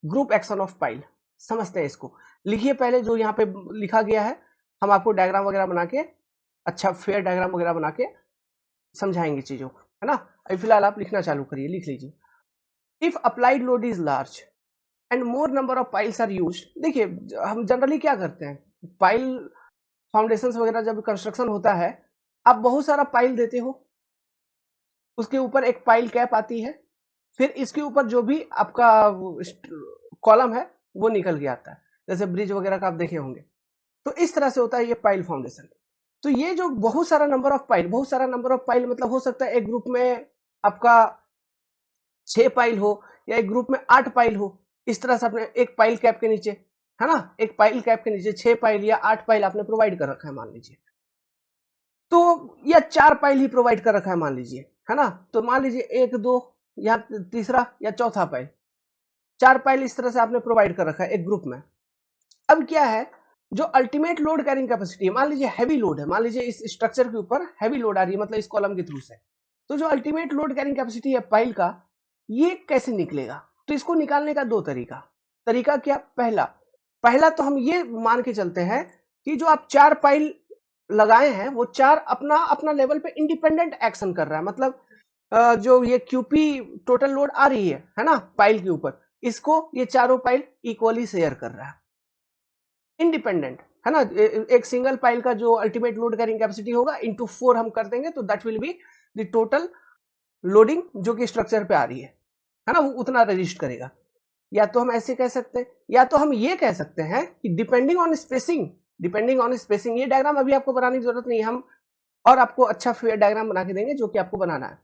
Group action of pile. समझते हैं इसको। लिखिए पहले जो यहाँ पे लिखा गया है, हम आपको डायग्राम वगैरह बना के, अच्छा फेयर डायग्राम वगैरह बना के समझाएंगे चीजों को, है ना। अभी फिलहाल आप लिखना चालू करिए, लिख लीजिए। If applied load is large and more number of piles are used. देखिए हम जनरली क्या करते हैं, पाइल फाउंडेशंस वगैरह जब कंस्ट्रक्शन होता है, आप बहुत सारा पाइल देते हो, उसके ऊपर एक पाइल कैप आती है, फिर इसके ऊपर जो भी आपका कॉलम है वो निकल के आता है, जैसे ब्रिज वगैरह का आप देखे होंगे। तो इस तरह से होता है ये पाइल फाउंडेशन। तो ये जो बहुत सारा नंबर ऑफ पाइल, बहुत सारा नंबर ऑफ पाइल मतलब हो सकता है एक ग्रुप में आपका 6 पाइल हो, या एक ग्रुप में 8 पाइल हो। इस तरह से आपने एक पाइल कैप के नीचे, है ना, एक पाइल कैप के नीचे 6 पाइल या 8 पाइल आपने प्रोवाइड कर रखा है मान लीजिए, तो या 4 पाइल ही प्रोवाइड कर रखा है मान लीजिए, है ना। तो मान लीजिए 1 2 या तीसरा या चौथा पाइल, 4 पाइल इस तरह से आपने प्रोवाइड कर रखा है एक ग्रुप में। अब क्या है, जो अल्टीमेट लोड कैरिंग कैपेसिटी है, मान लीजिए हैवी लोड है, मान लीजिए इस स्ट्रक्चर के ऊपर हैवी लोड आ रही है, मतलब इस कॉलम के थ्रू से, तो जो अल्टीमेट लोड कैरिंग कैपेसिटी है पाइल का, ये कैसे निकलेगा। तो इसको निकालने का 2 तरीका। तरीका क्या, पहला पहला तो हम ये मान के चलते हैं कि जो आप 4 पाइल लगाए हैं वो 4 अपना अपना लेवल पे इंडिपेंडेंट एक्शन कर रहा है। मतलब जो ये क्यूपी टोटल लोड आ रही है ना पाइल के ऊपर, इसको ये चारों पाइल इक्वली शेयर कर रहा है, इंडिपेंडेंट, है ना। एक सिंगल पाइल का जो अल्टीमेट लोड कैरिंग कैपेसिटी होगा इंटू 4 हम कर देंगे, तो that will be the total loading जो कि स्ट्रक्चर पे आ रही है ना, वो उतना रजिस्ट करेगा। या तो हम ऐसे कह सकते हैं, या तो हम ये कह सकते हैं कि depending on spacing, depending on spacing, ये डायग्राम अभी आपको बनाने की जरूरत नहीं है, हम और आपको अच्छा फेयर डायग्राम बना के देंगे जो कि आपको बनाना है।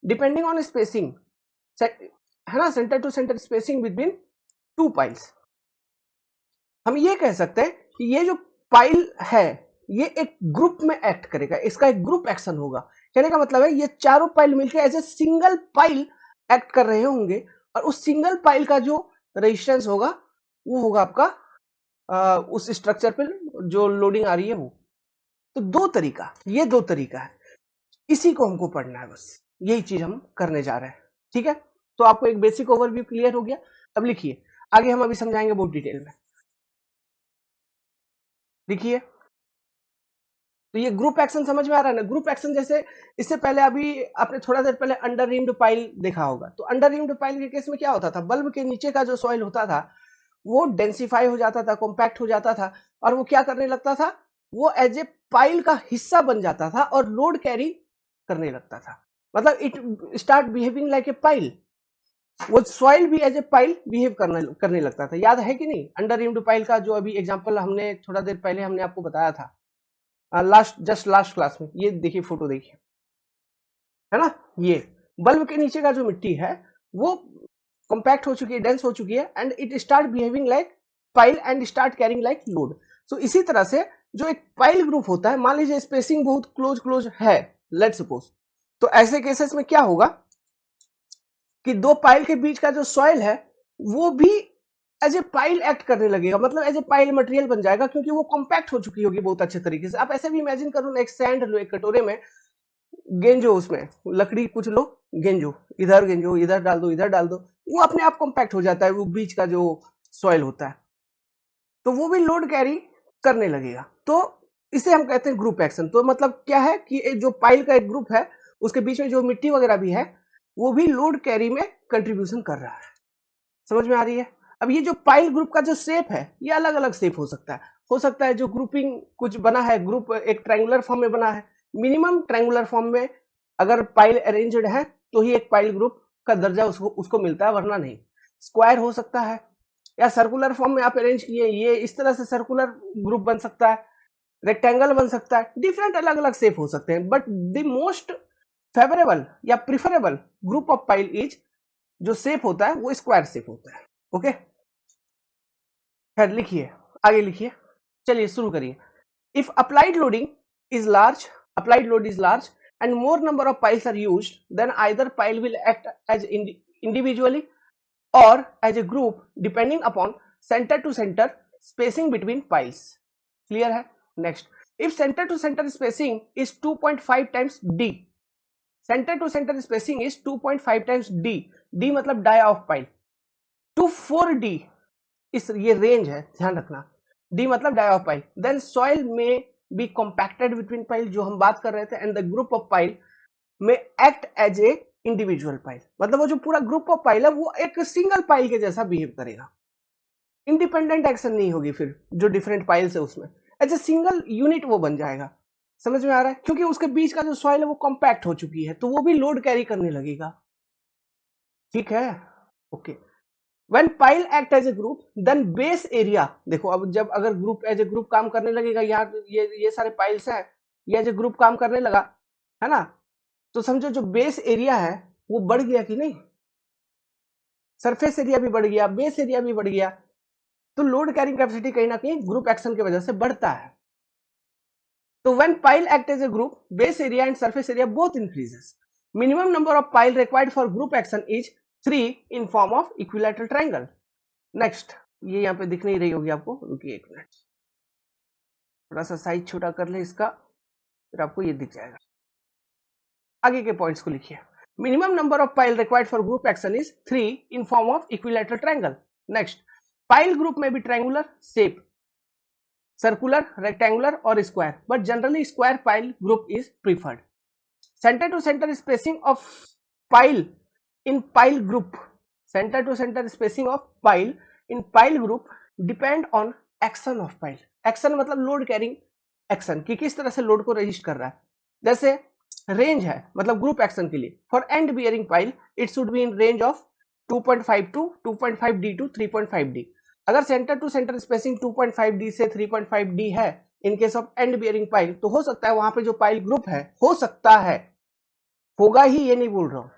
डिपेंडिंग ऑन स्पेसिंग, है ना, centre to centre spacing between 2 piles, हम ये कह सकते हैं कि ये जो पाइल है ये एक ग्रुप में एक्ट करेगा, इसका एक ग्रुप एक्शन होगा। कहने का मतलब है ये चारों पाइल मिलकर as a single pile act कर रहे होंगे, और उस सिंगल पाइल का जो रेजिस्टेंस होगा वो होगा आपका उस स्ट्रक्चर पर जो लोडिंग आ रही है वो। तो 2 तरीका, ये 2 तरीका है, इसी को हमको पढ़ना है, बस यही चीज हम करने जा रहे हैं। ठीक है, तो आपको एक बेसिक ओवरव्यू क्लियर हो गया। अब लिखिए, आगे हम अभी समझाएंगे बहुत डिटेल में। लिखिए, तो ये ग्रुप एक्शन समझ में आ रहा है ना। ग्रुप एक्शन जैसे इससे पहले अभी आपने थोड़ा देर पहले अंडर रिम्ड पाइल देखा होगा, तो अंडर रिम्ड पाइल के केस में क्या होता था, बल्ब के नीचे का जो सॉइल होता था वो डेंसिफाई हो जाता था, कॉम्पैक्ट हो जाता था, और वो क्या करने लगता था, वो एज ए पाइल का हिस्सा बन जाता था और लोड कैरी करने लगता था। मतलब it start behaving like a pile, वो सॉइल भी एज ए पाइल बिहेव करने लगता था। याद है कि नहीं, अंडर रिम्ड पाइल का जो अभी एग्जांपल हमने थोड़ा देर पहले हमने आपको बताया था, जस्ट लास्ट क्लास में। ये देखिए फोटो देखिए, है ना, ये बल्ब के नीचे का जो मिट्टी है वो कॉम्पैक्ट हो चुकी है, डेंस हो चुकी है, and it start behaving like pile and start carrying like load. So इसी तरह से जो एक पाइल ग्रुप होता है, मान लीजिए स्पेसिंग बहुत क्लोज क्लोज है, लेट सपोज, तो ऐसे केसेस में क्या होगा कि 2 पाइल के बीच का जो सॉइल है वो भी एज ए पाइल एक्ट करने लगेगा, मतलब एज ए पाइल मटेरियल बन जाएगा, क्योंकि वो कॉम्पैक्ट हो चुकी होगी बहुत अच्छे तरीके से। आप ऐसे भी इमेजिन करो ना, एक सैंड लो एक कटोरे में, गेंजो उसमें लकड़ी कुछ लो, गेंजो इधर, गेंजो इधर डाल दो, इधर डाल दो, वो अपने आप कॉम्पैक्ट हो जाता है, वो बीच का जो सॉइल होता है, तो वो भी लोड कैरी करने लगेगा। तो इसे हम कहते हैं ग्रुप एक्शन। तो मतलब क्या है कि जो पाइल का एक ग्रुप है उसके बीच में जो मिट्टी वगैरह भी है वो भी लोड कैरी में कंट्रीब्यूशन कर रहा है। समझ में आ रही है। अब ये जो पाइल ग्रुप का जो शेप है ये अलग अलग शेप हो सकता है। हो सकता है जो ग्रुपिंग कुछ बना है, ग्रुप एक ट्रायंगुलर फॉर्म में बना है, मिनिमम ट्रायंगुलर फॉर्म में अगर पाइल अरेंज्ड है तो ही एक पाइल ग्रुप का दर्जा उसको उसको मिलता है, वरना नहीं। स्क्वायर हो सकता है, या सर्कुलर फॉर्म में आप अरेंज किए, ये इस तरह से सर्कुलर ग्रुप बन सकता है, रेक्टेंगल बन सकता है, डिफरेंट अलग अलग शेप हो सकते हैं, बट द मोस्ट फेवरेबल या preferable group of pile is, जो शेप होता है वो स्क्वायर शेप होता है। ओके, खैर लिखिए, आगे लिखिए, चलिए शुरू करिए। If applied loading is large, applied load is large and more number of piles are used, then either pile will act as individually or as a group depending upon center to center spacing between piles. Clear है? Next, if center to center spacing is 2.5 times d, center to center spacing is 2.5 times d, d मतलब die of pile, to 4D, इस ये range है, ध्यान रखना। D मतलब die of pile, then soil में be compacted between pile, जो हम बात कर रहे थे, and the group of pile में act as a individual pile, मतलब वो जो पूरा ग्रुप ऑफ पाइल है वो एक सिंगल पाइल के जैसा बिहेव करेगा, इंडिपेंडेंट एक्शन नहीं होगी फिर जो डिफरेंट पाइल्स है उसमें, एज ए सिंगल यूनिट वो बन जाएगा। समझ में आ रहा है? क्योंकि उसके बीच का जो सॉइल है वो कॉम्पैक्ट हो चुकी है, तो वो भी लोड कैरी करने लगेगा। ठीक है, okay. When pile act as a group, then base area, देखो अब जब अगर ग्रुप एज ए ग्रुप काम करने लगेगा, यहाँ ये सारे पाइल्स हैं, ये एज ए ग्रुप काम करने लगा, है ना, तो समझो जो बेस एरिया है वो बढ़ गया कि नहीं, सरफेस एरिया भी बढ़ गया, बेस एरिया भी बढ़ गया, तो लोड कैरिंग कैपेसिटी कहीं ना कहीं ग्रुप एक्शन की वजह से बढ़ता है। तो when pile act as a group, base area and surface area both increases. Minimum number of pile required for group action is 3 in form of equilateral triangle. Next, ये यहाँ पे दिख नहीं रही होगी आपको, रुकिए एक मिनट, थोड़ा सा साइज छोटा कर ले इसका, फिर आपको ये दिख जाएगा। आगे के पॉइंट्स को लिखिए। Minimum number of pile required for group action is 3 in form of equilateral triangle. Next, pile group में भी triangular shape, circular, rectangular or square, but generally square pile group is preferred. Center to center spacing of pile in pile group, center to center spacing of pile in pile group depend on action of pile. Action मतलब load carrying action, कि किस तरह से load को resist कर रहा है। जैसे रेंज है मतलब ग्रुप एक्शन के लिए, for end bearing pile it should be in range of 2.5 to 2.5 D to 3.5 D. अगर centre to centre spacing 2.5 D से 3.5 डी है in case of end bearing pile, तो हो सकता है वहां पे जो पाइल ग्रुप है, हो सकता है, होगा ही ये नहीं बोल रहा हूं,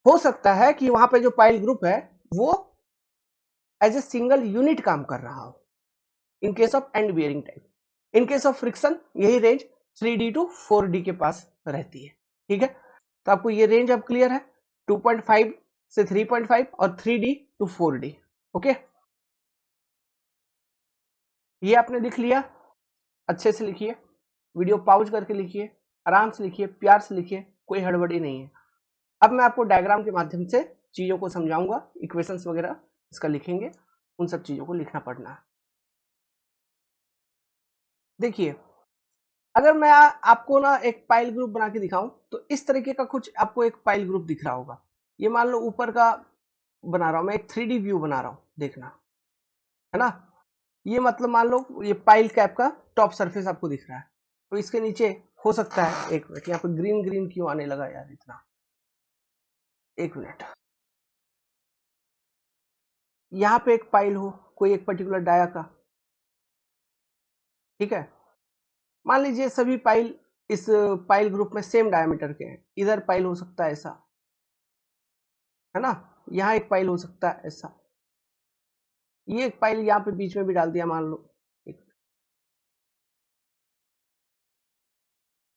हो सकता है कि वहां पे जो पाइल ग्रुप है वो एज ए सिंगल यूनिट काम कर रहा हो, इन case of end bearing type. In case of friction यही रेंज 3D टू 4D के पास रहती है। ठीक है, तो आपको ये रेंज अब क्लियर है, 2.5 से 3.5 और 3D टू 4D। ओके, ये आपने लिख लिया, अच्छे से लिखिए, वीडियो पॉज करके लिखिए, आराम से लिखिए, प्यार से लिखिए, कोई हड़बड़ी नहीं है। अब मैं आपको डायग्राम के माध्यम से चीजों को समझाऊंगा, इक्वेशंस वगैरह इसका लिखेंगे, उन सब चीजों को लिखना पड़ना है। देखिए, अगर मैं आपको ना एक पाइल ग्रुप बना के दिखाऊं तो इस तरीके का कुछ आपको एक पाइल ग्रुप दिख रहा होगा। ये मान लो ऊपर का बना रहा हूं मैं, एक 3D व्यू बना रहा हूं, देखना, है ना। ये मतलब मान लो ये पाइल कैप का टॉप सरफेस आपको दिख रहा है, तो इसके नीचे हो सकता है, एक मिनट, यहाँ पे ग्रीन ग्रीन क्यों आने लगा यार इतना, एक मिनट, यहाँ पे एक पाइल हो कोई एक पर्टिकुलर डाया का, ठीक है, मान लीजिए सभी पाइल इस पाइल ग्रुप में सेम डायमीटर के हैं, इधर पाइल हो सकता है ऐसा, है ना, यहाँ एक पाइल हो सकता है ऐसा, ये एक पाइल यहाँ पे बीच में भी डाल दिया मान लो,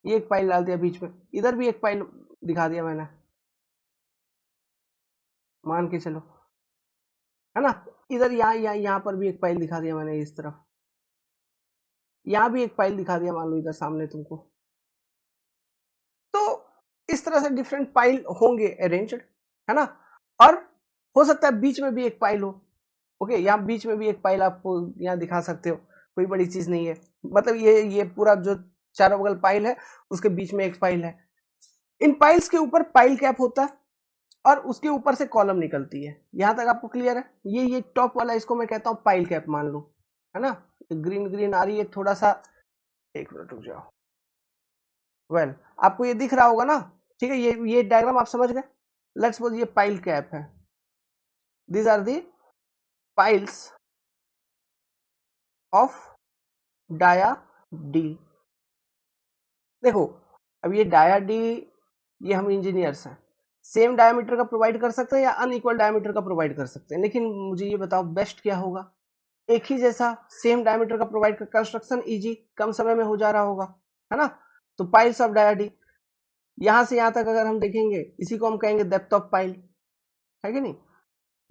ये एक पाइल डाल दिया बीच में, इधर भी एक पाइल दिखा दिया मैंने, मान के चलो, है ना, इधर यहाँ पर भी एक पाइल दिखा दिया मैंने इस तरफ, यहाँ भी एक पाइल दिखा दिया मान लो इधर सामने तुमको। तो इस तरह से डिफरेंट पाइल होंगे अरेंज्ड, है ना, और हो सकता है बीच में भी एक पाइल हो। ओके, यहाँ बीच में भी एक पाइल आपको यहाँ दिखा सकते हो, कोई बड़ी चीज नहीं है, मतलब ये पूरा जो चारों बगल पाइल है उसके बीच में एक पाइल है। इन पाइल्स के ऊपर पाइल कैप होता है और उसके ऊपर से कॉलम निकलती है। यहां तक आपको क्लियर है? ये टॉप वाला इसको मैं कहता हूँ पाइल कैप मान लो, है ना, ग्रीन ग्रीन आ रही है थोड़ा सा, एक मिनट रुक जाओ। वेल आपको ये दिख रहा होगा ना, ठीक है, ये डायग्राम आप समझ गए। लेट्स सपोज ये पाइल कैप है, these are the piles of dia D. देखो अब ये डाया डी, ये हम इंजीनियर्स हैं, सेम डायमीटर का प्रोवाइड कर सकते हैं या अनइक्वल डायमीटर का प्रोवाइड कर सकते हैं, लेकिन मुझे ये बताओ बेस्ट क्या होगा, एक ही जैसा सेम डायमीटर का प्रोवाइड कर, कंस्ट्रक्शन इजी, कम समय में हो जा रहा होगा, है ना। तो पाइल्स ऑफ डाया डी, यहां से यहां तक अगर हम देखेंगे इसी को हम कहेंगे डेप्थ ऑफ पाइल, है कि नहीं,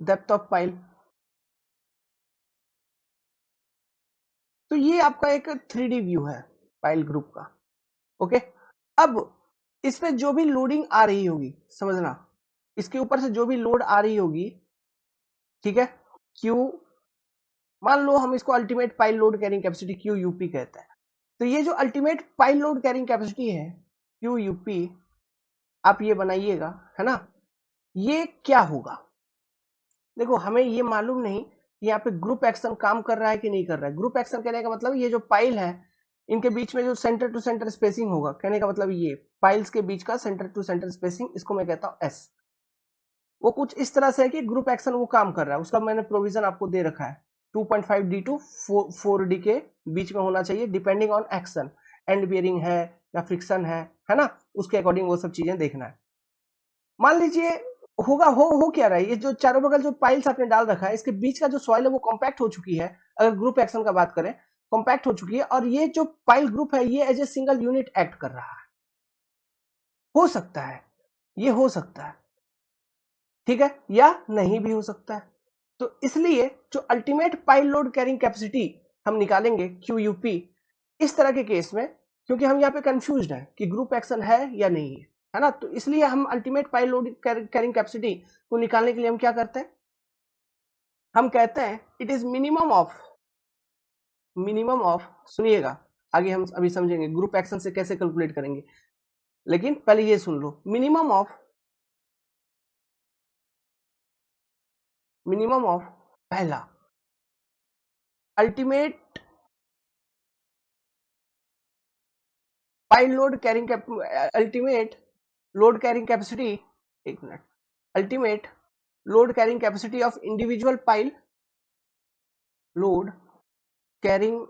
डेप्थ ऑफ पाइल। तो ये आपका एक 3D व्यू है पाइल ग्रुप का। ओके, अब इस पे जो भी लोडिंग आ रही होगी, समझना, इसके ऊपर से जो भी लोड आ रही होगी ठीक है। क्यू, मान लो हम इसको ultimate pile load carrying capacity Q UP कहते हैं। तो ये जो ultimate pile load carrying capacity है क्यू यूपी, आप ये बनाइएगा, है ना। ये क्या होगा, देखो हमें ये मालूम नहीं कि यहाँ पे ग्रुप एक्शन काम कर रहा है कि नहीं कर रहा है। ग्रुप एक्शन कहने का मतलब ये जो पाइल है इनके बीच में जो सेंटर टू सेंटर स्पेसिंग होगा, कहने का मतलब ये पाइल्स के बीच का सेंटर टू सेंटर स्पेसिंग, इसको मैं कहता हूं एस। वो कुछ इस तरह से है कि ग्रुप एक्शन वो काम कर रहा है, उसका मैंने प्रोविजन आपको दे रखा है 2.5 डी टू 4 डी के बीच में होना चाहिए, depending on action, and bearing है या फ्रिक्शन है ना, उसके अकॉर्डिंग वो सब चीजें देखना है। मान लीजिए होगा, हो क्या रहा है, ये जो चारों बगल जो पाइल्स आपने डाल रखा है इसके बीच का जो सॉइल है वो कॉम्पैक्ट हो चुकी है, अगर ग्रुप एक्शन का बात करें कॉम्पैक्ट हो चुकी है, और ये जो पाइल ग्रुप है ये as a single unit act कर रहा है। हो सकता है, ये हो सकता है, ठीक है, या नहीं भी हो सकता है। तो इसलिए जो ultimate pile load carrying capacity हम निकालेंगे क्यू यूपी इस तरह के केस में, क्योंकि हम यहाँ पे कंफ्यूज्ड है कि ग्रुप एक्शन है या नहीं है ना, तो इसलिए हम ultimate pile load carrying capacity को निकालने के लिए हम क्या करते हैं, हम कहते हैं इट इज मिनिमम ऑफ, सुनिएगा आगे हम अभी समझेंगे ग्रुप एक्शन से कैसे कैलकुलेट करेंगे, लेकिन पहले ये सुन लो, मिनिमम ऑफ पहला ultimate pile load carrying ultimate load carrying capacity, एक minute, ultimate load carrying capacity of individual pile load carrying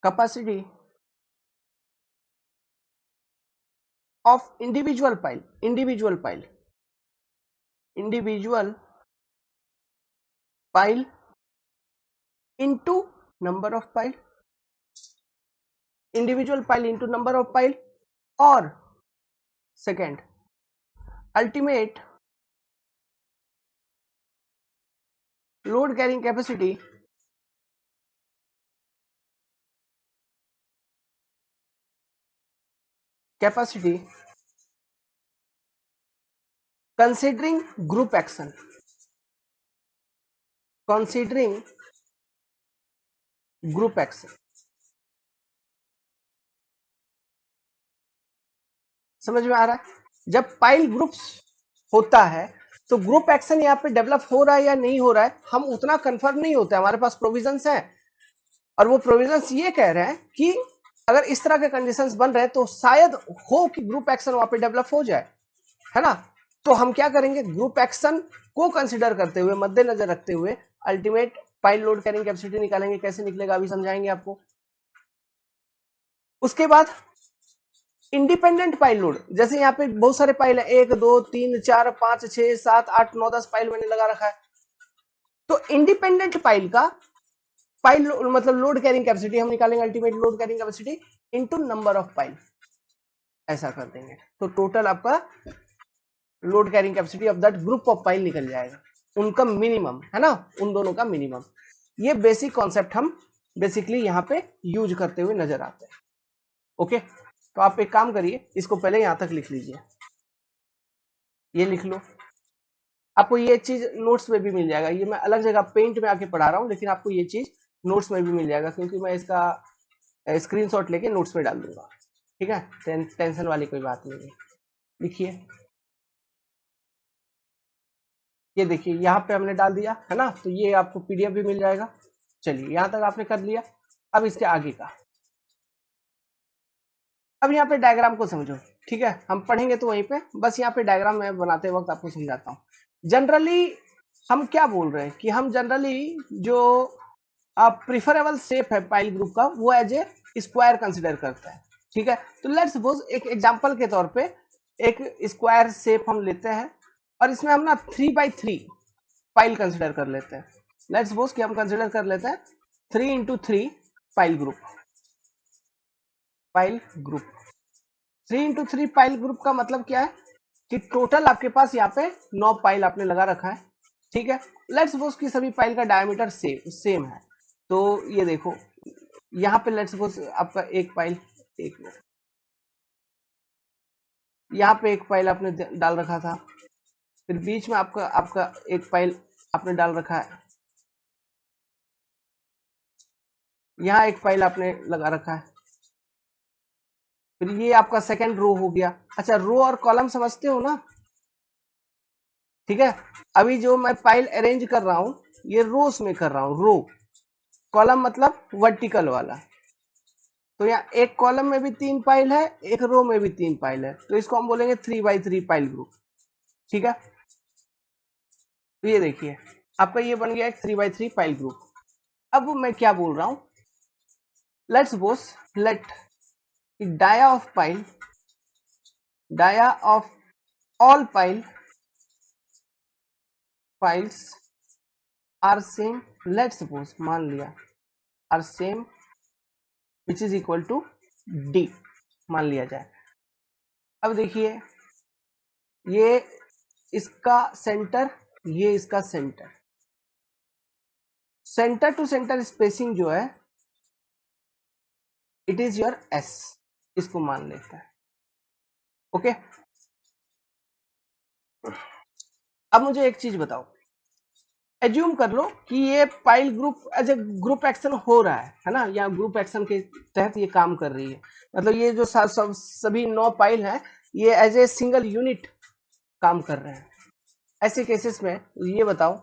capacity of individual pile into number of pile, individual pile into number of pile, और second ultimate load carrying capacity considering group action, considering group action, समझ में आ रहा है। जब pile groups होता है तो ग्रुप एक्शन यहाँ पे डेवलप हो रहा है या नहीं हो रहा है हम उतना कंफर्म नहीं होता है, हमारे पास प्रोविजंस है, और वो प्रोविजंस ये कह रहे हैं कि अगर इस तरह के कंडीशंस बन रहे हैं तो शायद हो कि ग्रुप एक्शन वहां पे डेवलप हो जाए, है ना। तो हम क्या करेंगे, ग्रुप एक्शन को कंसिडर करते हुए, मद्देनजर रखते हुए ultimate pile load carrying capacity निकालेंगे। कैसे निकलेगा अभी समझाएंगे आपको। उसके बाद इंडिपेंडेंट पाइल लोड, जैसे यहाँ पे बहुत सारे पाइल है, 1 2 3 4 5 6 7 8 9 10 पाइल मैंने लगा रखा है। तो इंडिपेंडेंट पाइल का पाइल मतलब लोड कैरिंग कैपेसिटी हम निकालेंगे, ultimate load carrying capacity into number of pile, ऐसा कर देंगे तो टोटल आपका load carrying capacity of that group of pile निकल जाएगा, उनका मिनिमम, है ना, उन दोनों का मिनिमम। ये बेसिक कॉन्सेप्ट हम बेसिकली यहाँ पे यूज करते हुए नजर आते हैं। ओके, तो आप एक काम करिए, इसको पहले यहां तक लिख लीजिए, ये लिख लो। आपको ये चीज नोट्स में भी मिल जाएगा, ये मैं अलग जगह पेंट में आके पढ़ा रहा हूँ, लेकिन आपको ये चीज नोट्स में भी मिल जाएगा, क्योंकि मैं इसका स्क्रीनशॉट लेके नोट्स में डाल दूंगा। ठीक है, टेंशन वाली कोई बात नहीं है। लिखिए, ये देखिए यहाँ पे हमने डाल दिया है ना, तो ये आपको पीडीएफ भी मिल जाएगा। चलिए यहाँ तक आपने कर लिया, अब इसके आगे का, अब यहाँ पे डायग्राम को समझो। ठीक है, हम पढ़ेंगे तो वहीं पे, बस यहाँ पे डायग्राम मैं बनाते वक्त आपको समझाता हूँ। जनरली हम क्या बोल रहे हैं कि हम जनरली जो प्रिफरेबल शेप है पाइल ग्रुप का वो एज ए स्क्वायर कंसिडर करता है। ठीक है, तो लेट्स सपोज एक एग्जांपल के तौर पे एक स्क्वायर शेप हम लेते हैं, और इसमें हम ना 3x3 पाइल कंसिडर कर लेते हैं। लेट्स सपोज कि हम कंसिडर कर लेते हैं 3x3 pile group, pile group 3x3 pile group का मतलब क्या है कि टोटल आपके पास यहाँ पे 9 पाइल आपने लगा रखा है। ठीक है, लेट्स सपोज कि सभी पाइल का डायमीटर सेम है। तो ये देखो यहाँ पे लेट्स सपोज आपका एक पाइल, एक मिनट, यहाँ पे एक पाइल आपने डाल रखा था, फिर बीच में आपका आपका एक पाइल आपने डाल रखा है, यहाँ एक फाइल आपने लगा रखा है, फिर ये आपका सेकंड रो हो गया। अच्छा, रो और कॉलम समझते हो ना? ठीक है, अभी जो मैं फाइल अरेंज कर रहा हूं ये रोस में कर रहा हूं, रो। कॉलम मतलब वर्टिकल वाला। तो यहाँ एक कॉलम में भी 3 फाइल है, एक रो में भी 3 फाइल है, तो इसको हम बोलेंगे 3x3 फाइल ग्रुप। ठीक है, तो ये देखिए आपका ये बन गया एक 3x3 फाइल ग्रुप। अब मैं क्या बोल रहा हूं, let's suppose let dia of file, dia of all files are same, let's suppose मान लिया are same which is equal to d मान लिया जाए। अब देखिए ये इसका सेंटर, ये इसका centre, centre to centre spacing जो है इट इज योर s, इसको मान लेता है। ओके, अब मुझे एक चीज बताओ, एज्यूम कर लो कि ये pile group as a group action हो रहा है ना, या ग्रुप एक्शन के तहत ये काम कर रही है, मतलब ये जो सभी 9 फाइल है ये एज ए सिंगल यूनिट काम कर रहे हैं। ऐसे केसेस में ये बताओ,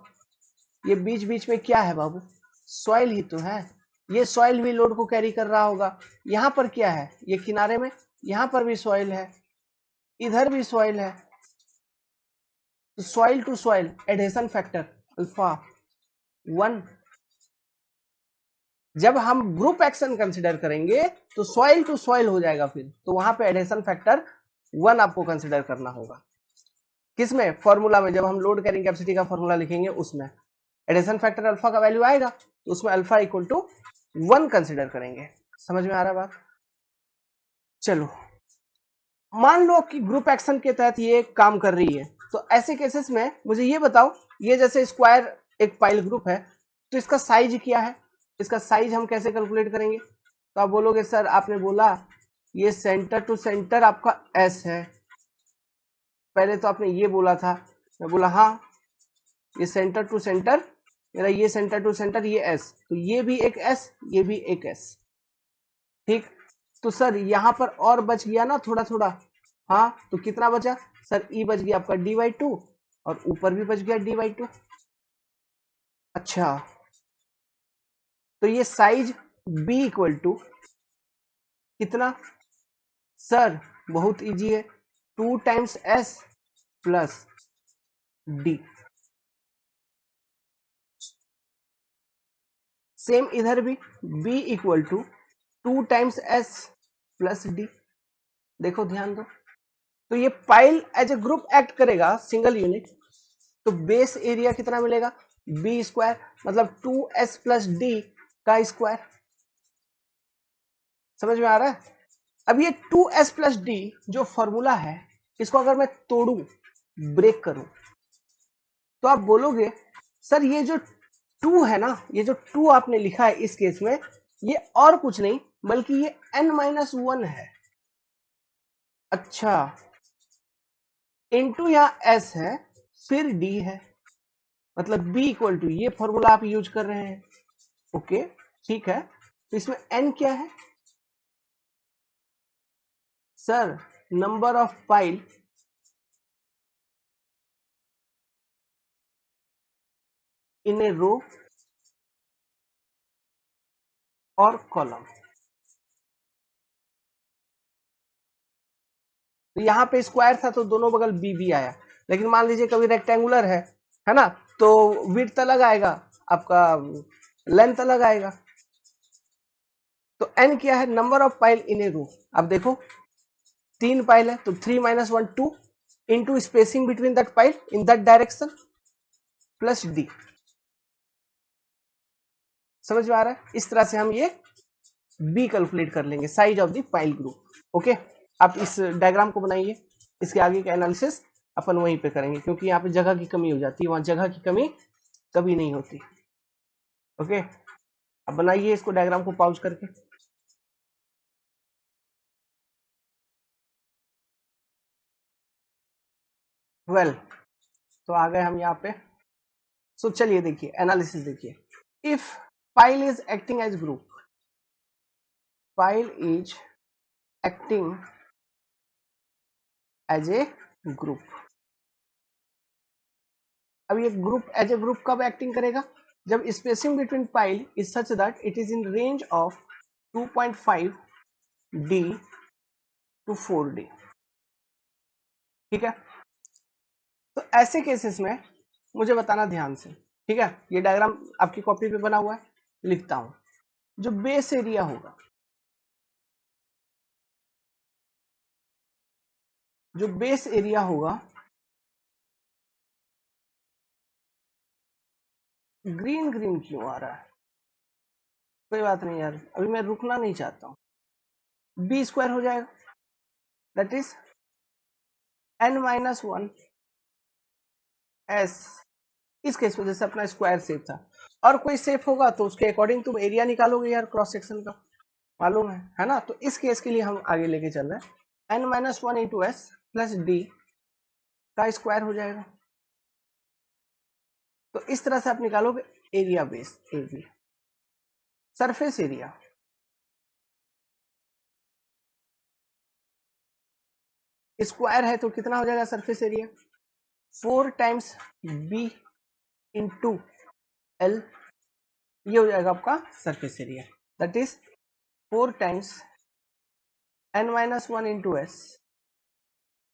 ये बीच बीच में क्या है बाबू? सॉइल ही तो है, ये सॉइल भी लोड को कैरी कर रहा होगा। यहाँ पर क्या है, ये किनारे में यहाँ पर भी सॉइल है, इधर भी सॉइल है, तो soil to soil adhesion factor alpha 1। जब हम ग्रुप एक्शन कंसिडर करेंगे तो सॉइल टू सॉइल हो जाएगा, फिर तो वहां पे एडेशन फैक्टर 1 आपको कंसिडर करना होगा। किसमें? फॉर्मूला में, जब हम लोड कैरिंग कैपेसिटी का फॉर्मूला लिखेंगे उसमें एडेशन फैक्टर अल्फा का वैल्यू आएगा, तो उसमें अल्फा इक्वल टू 1 कंसिडर करेंगे। समझ में आ रहा है बात? चलो, मान लो कि ग्रुप एक्शन के तहत ये काम कर रही है, तो ऐसे केसेस में मुझे ये बताओ, ये जैसे स्क्वायर एक फाइल ग्रुप है, तो इसका साइज क्या है? इसका साइज हम कैसे कैलकुलेट करेंगे? तो आप बोलोगे सर आपने बोला ये सेंटर टू सेंटर आपका एस है, पहले तो आपने ये बोला था, मैं बोला हाँ ये सेंटर टू सेंटर, मेरा ये सेंटर टू सेंटर ये एस, तो ये भी एक एस, ये भी एक एस। ठीक, तो सर यहाँ पर और बच गया ना थोड़ा थोड़ा, हाँ तो कितना बचा सर? ई बच गया आपका d/2 और ऊपर भी बच गया d/2। अच्छा, तो ये साइज b इक्वल टू कितना? सर बहुत इजी है, 2 times s plus d। Same इधर भी b equal to 2 times s plus d। देखो ध्यान दो, तो ये pile as a group act करेगा सिंगल यूनिट, तो बेस एरिया कितना मिलेगा? बी स्क्वायर, मतलब 2s प्लस डी का स्क्वायर। समझ में आ रहा है? अब ये 2s प्लस डी जो फॉर्मूला है, इसको अगर मैं तोड़ू, ब्रेक करूं, तो आप बोलोगे सर ये जो 2 है ना, ये जो 2 आपने लिखा है इस केस में, ये और कुछ नहीं बल्कि ये n-1 है। अच्छा, इनटू यहाँ s है, फिर d है, मतलब b इक्वल टू ये फॉर्मूला आप यूज कर रहे हैं। ओके ठीक है, तो इसमें n क्या है? Sir number of file in a row और कॉलम। तो यहाँ पे स्क्वायर था तो दोनों बगल बी बी आया, लेकिन मान लीजिए कभी रेक्टेंगुलर है ना, तो विड्थ अलग आएगा आपका, लेंथ अलग आएगा। तो n क्या है? Number of file in a रो। अब देखो 3 फाइल है, तो 3 - 1 2 into spacing between that file in that direction plus D. समझ में आ रहा है? इस तरह से हम ये बी कैलकुलेट कर लेंगे, size of the file group. Okay, आप इस डायग्राम को बनाइए, इसके आगे का एनालिसिस अपन वहीं पे करेंगे, क्योंकि यहाँ पे जगह की कमी हो जाती है, वहां जगह की कमी कभी नहीं होती। ओके, अब बनाइए इसको, डायग्राम को पॉज करके। वेल तो आ गए हम यहाँ पे। सो चलिए देखिए एनालिसिस देखिए। If pile is acting as group, pile is acting as a group. अब ये ग्रुप एज ए ग्रुप कब एक्टिंग करेगा? जब spacing between pile is such that it is in range of 2.5 D to 4 D। ठीक है, तो ऐसे cases में मुझे बताना ध्यान से, ठीक है। ये डायग्राम आपकी कॉपी पे बना हुआ है, लिखता हूं। जो बेस एरिया होगा, जो बेस एरिया होगा, ग्रीन ग्रीन क्यों आ रहा है? कोई बात नहीं यार, अभी मैं रुकना नहीं चाहता हूं। बी स्क्वायर हो जाएगा, दैट इज n-1 s। इस केस में जैसे अपना स्क्वायर शेप था, और कोई शेप होगा तो उसके अकॉर्डिंग तुम एरिया निकालोगे यार, क्रॉस सेक्शन का, मालूम है ना। तो इस केस के लिए हम आगे लेके चल रहे हैं, n-1 into S plus D का स्क्वायर हो जाएगा। तो इस तरह से आप निकालोगे area base A B. Surface area, square है तो कितना हो जाएगा surface area? 4 times B into L, ये हो जाएगा आपका surface area. That is 4 times n-1 into S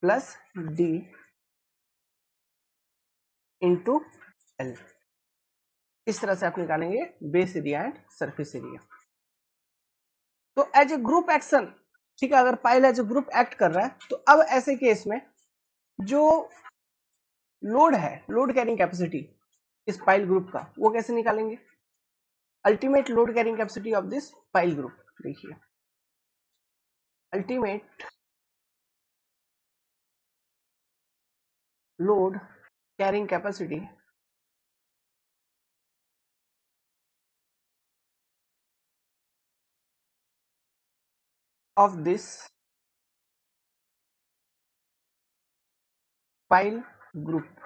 plus D into L. इस तरह से आप निकालेंगे base area and surface area. तो एज ए ग्रुप एक्शन, ठीक है, अगर pile as a group act कर रहा है, तो अब ऐसे केस में जो लोड है, लोड कैरिंग कैपेसिटी इस पाइल ग्रुप का, वो कैसे निकालेंगे? Ultimate load carrying capacity of this pile group. देखिए, ultimate load carrying capacity of this pile group।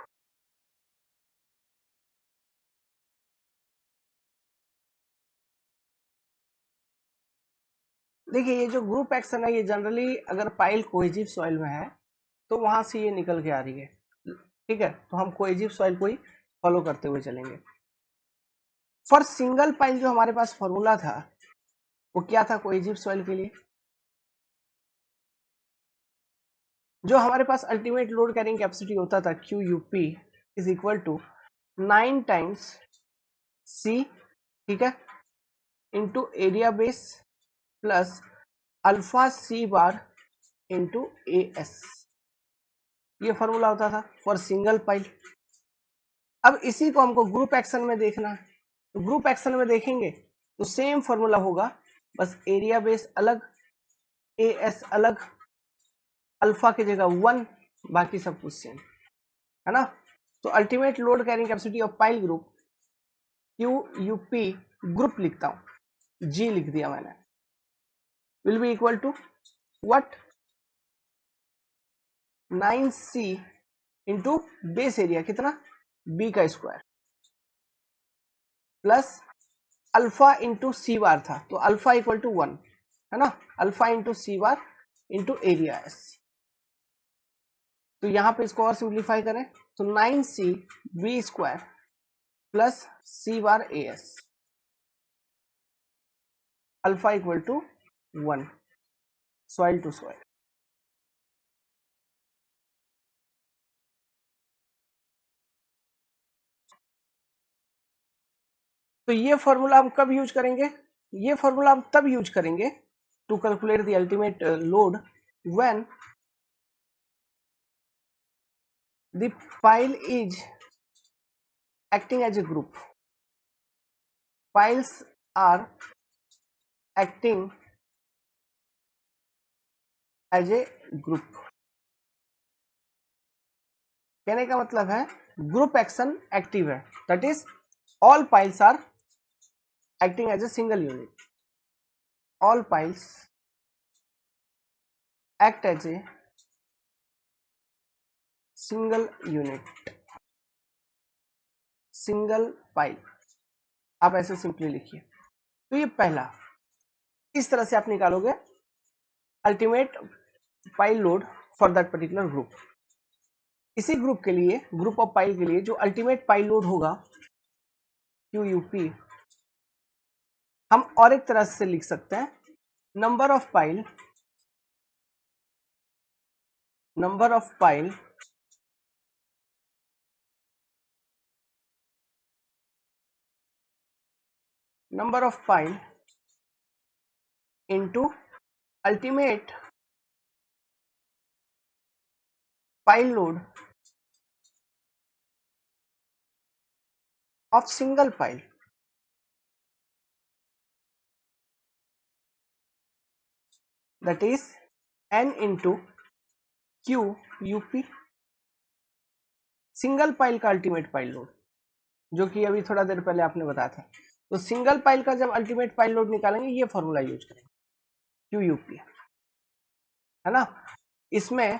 देखिए, ये जो ग्रुप एक्शन है, ये जनरली अगर पाइल कोहेजिव सॉइल में है तो वहां से ये निकल के आ रही है, ठीक है। तो हम कोहेजिव सॉइल को ही फॉलो करते हुए चलेंगे। फॉर सिंगल पाइल जो हमारे पास फॉर्मूला था, वो क्या था कोहेजिव सॉइल के लिए? जो हमारे पास अल्टीमेट लोड कैरिंग कैपेसिटी होता था, Q U P is equal to 9 times C, ठीक है, into area base plus alpha C bar into A S. ये फॉर्मूला होता था फॉर सिंगल पाइल। अब इसी को हमको ग्रुप एक्शन में देखना है, तो ग्रुप एक्शन में देखेंगे तो सेम फॉर्मूला होगा, बस एरिया बेस अलग, ए एस अलग, अल्फा की जगह 1, बाकी सब कुछ सेम है ना। तो ultimate load carrying capacity of pile group, Q U P group लिखता हूं, जी लिख दिया मैंने, will be equal to what? 9c into base area कितना, बी का square, plus alpha into C bar था, तो अल्फा इक्वल टू 1 है ना, alpha into C bar into area S. तो यहां पे इसको और सिंप्लीफाई करें तो 9c B square plus C bar A S, alpha equal to 1, soil to soil. तो ये फॉर्मूला हम कब यूज करेंगे? ये फॉर्मूला हम तब यूज करेंगे to calculate the ultimate load when the pile is acting as a group, piles are acting as a group। कहने का मतलब है ग्रुप एक्शन एक्टिव है, that is all piles are acting as a single unit, all piles act as a single unit. Single pile, आप ऐसे simply लिखिए। तो ये पहला, इस तरह से आप निकालोगे ultimate pile load for that particular group. इसी ग्रुप के लिए, ग्रुप ऑफ पाइल के लिए जो अल्टीमेट पाइल लोड होगा QUP, हम और एक तरह से लिख सकते हैं, number of pile number of pile into ultimate pile load of single pile, that is n into QUP, single pile का अल्टीमेट पाइल लोड, जो कि अभी थोड़ा देर पहले आपने बताया था। तो सिंगल पाइल का जब अल्टीमेट पाइल लोड निकालेंगे ये फॉर्मूला यूज करेंगे QUP, है ना। इसमें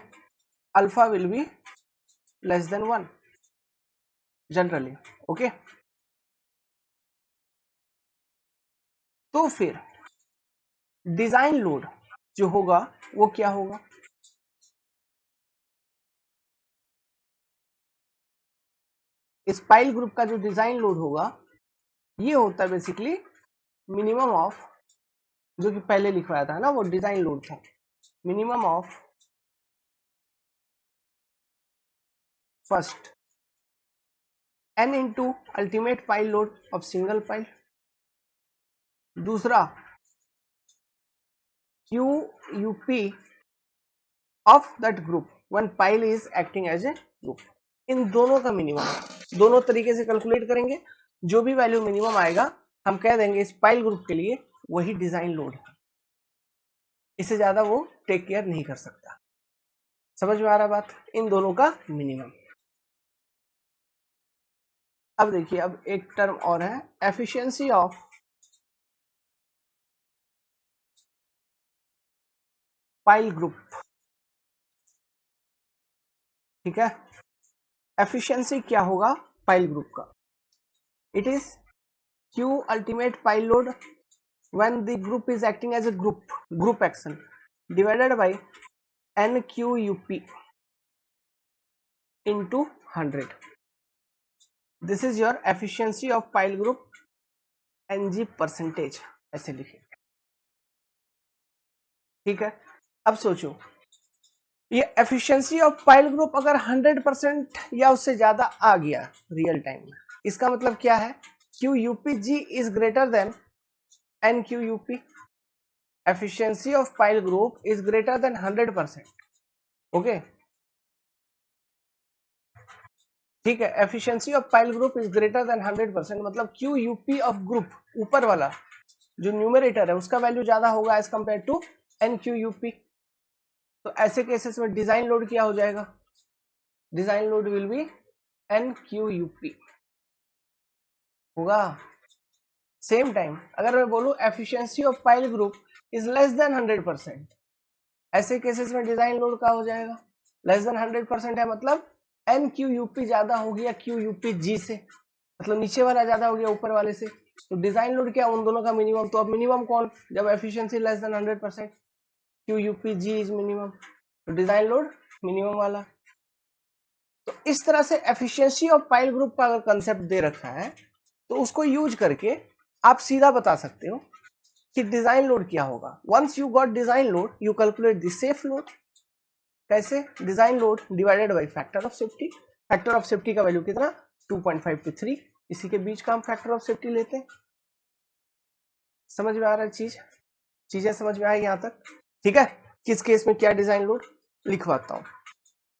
alpha will be less than 1 generally, okay. तो फिर डिजाइन लोड जो होगा वो क्या होगा, इस पाइल ग्रुप का जो डिजाइन लोड होगा ये होता है बेसिकली मिनिमम ऑफ, जो कि पहले लिखवाया था ना, वो डिजाइन लोड था, minimum of first n into ultimate pile load of single pile, दूसरा QUP of that group when pile is acting as a group. इन दोनों का मिनिमम दोनों तरीके से कैलकुलेट करेंगे, जो भी वैल्यू मिनिमम आएगा हम कह देंगे इस पाइल ग्रुप के लिए वही डिजाइन लोड है, इससे ज्यादा वो टेक केयर नहीं कर सकता। समझ में आ रहा बात, इन दोनों का मिनिमम। अब देखिए, अब एक टर्म और है, एफिशिएंसी ऑफ पाइल ग्रुप, ठीक है। एफिशिएंसी क्या होगा पाइल ग्रुप का, it is Q ultimate pile load when the group is acting as a group action divided by NQUP into 100. This is your efficiency of pile group NG percentage, ऐसे लिखिए, ठीक है। अब सोचो ये एफिशिएंसी ऑफ पाइल ग्रुप अगर 100% या उससे ज्यादा आ गया रियल टाइम में, इसका मतलब क्या है, QUPG is greater than NQUP, efficiency of pile group is greater than 100%, okay, ठीक है। efficiency of pile group is greater than 100%, मतलब QUP ऑफ ग्रुप ऊपर वाला जो न्यूमरेटर है उसका वैल्यू ज्यादा होगा एज कंपेयर टू NQUP। तो ऐसे केसेस में डिजाइन लोड क्या हो जाएगा, design load will be NQUP होगा। सेम टाइम अगर मैं बोलूं efficiency of pile group is less than 100%, ऐसे केसेस में डिजाइन लोड क्या हो जाएगा, लेस देन 100% है, मतलब NQUP ज्यादा हो गया QUPG से, मतलब नीचे वाला ज्यादा हो गया ऊपर वाले से। तो डिजाइन लोड क्या, उन दोनों का मिनिमम। तो अब मिनिमम कौन, जब efficiency less than 100%, QUPG is minimum, तो डिजाइन लोड मिनिमम वाला। तो इस तरह से एफिशिएंसी ऑफ पाइल ग्रुप का अगर कंसेप्ट दे रखा है तो उसको यूज करके आप सीधा बता सकते हो कि डिजाइन लोड क्या होगा। Once you got design load you calculate the safe load. कैसे, design load divided by factor of safety, factor of safety का वैल्यू कितना 2.5 to 3, इसी के बीच का हम फैक्टर ऑफ सेफ्टी लेते हैं। समझ में आ रहा है, चीजें समझ में आई यहां तक, ठीक है। किस केस में क्या डिजाइन लोड लिखवाता हूं,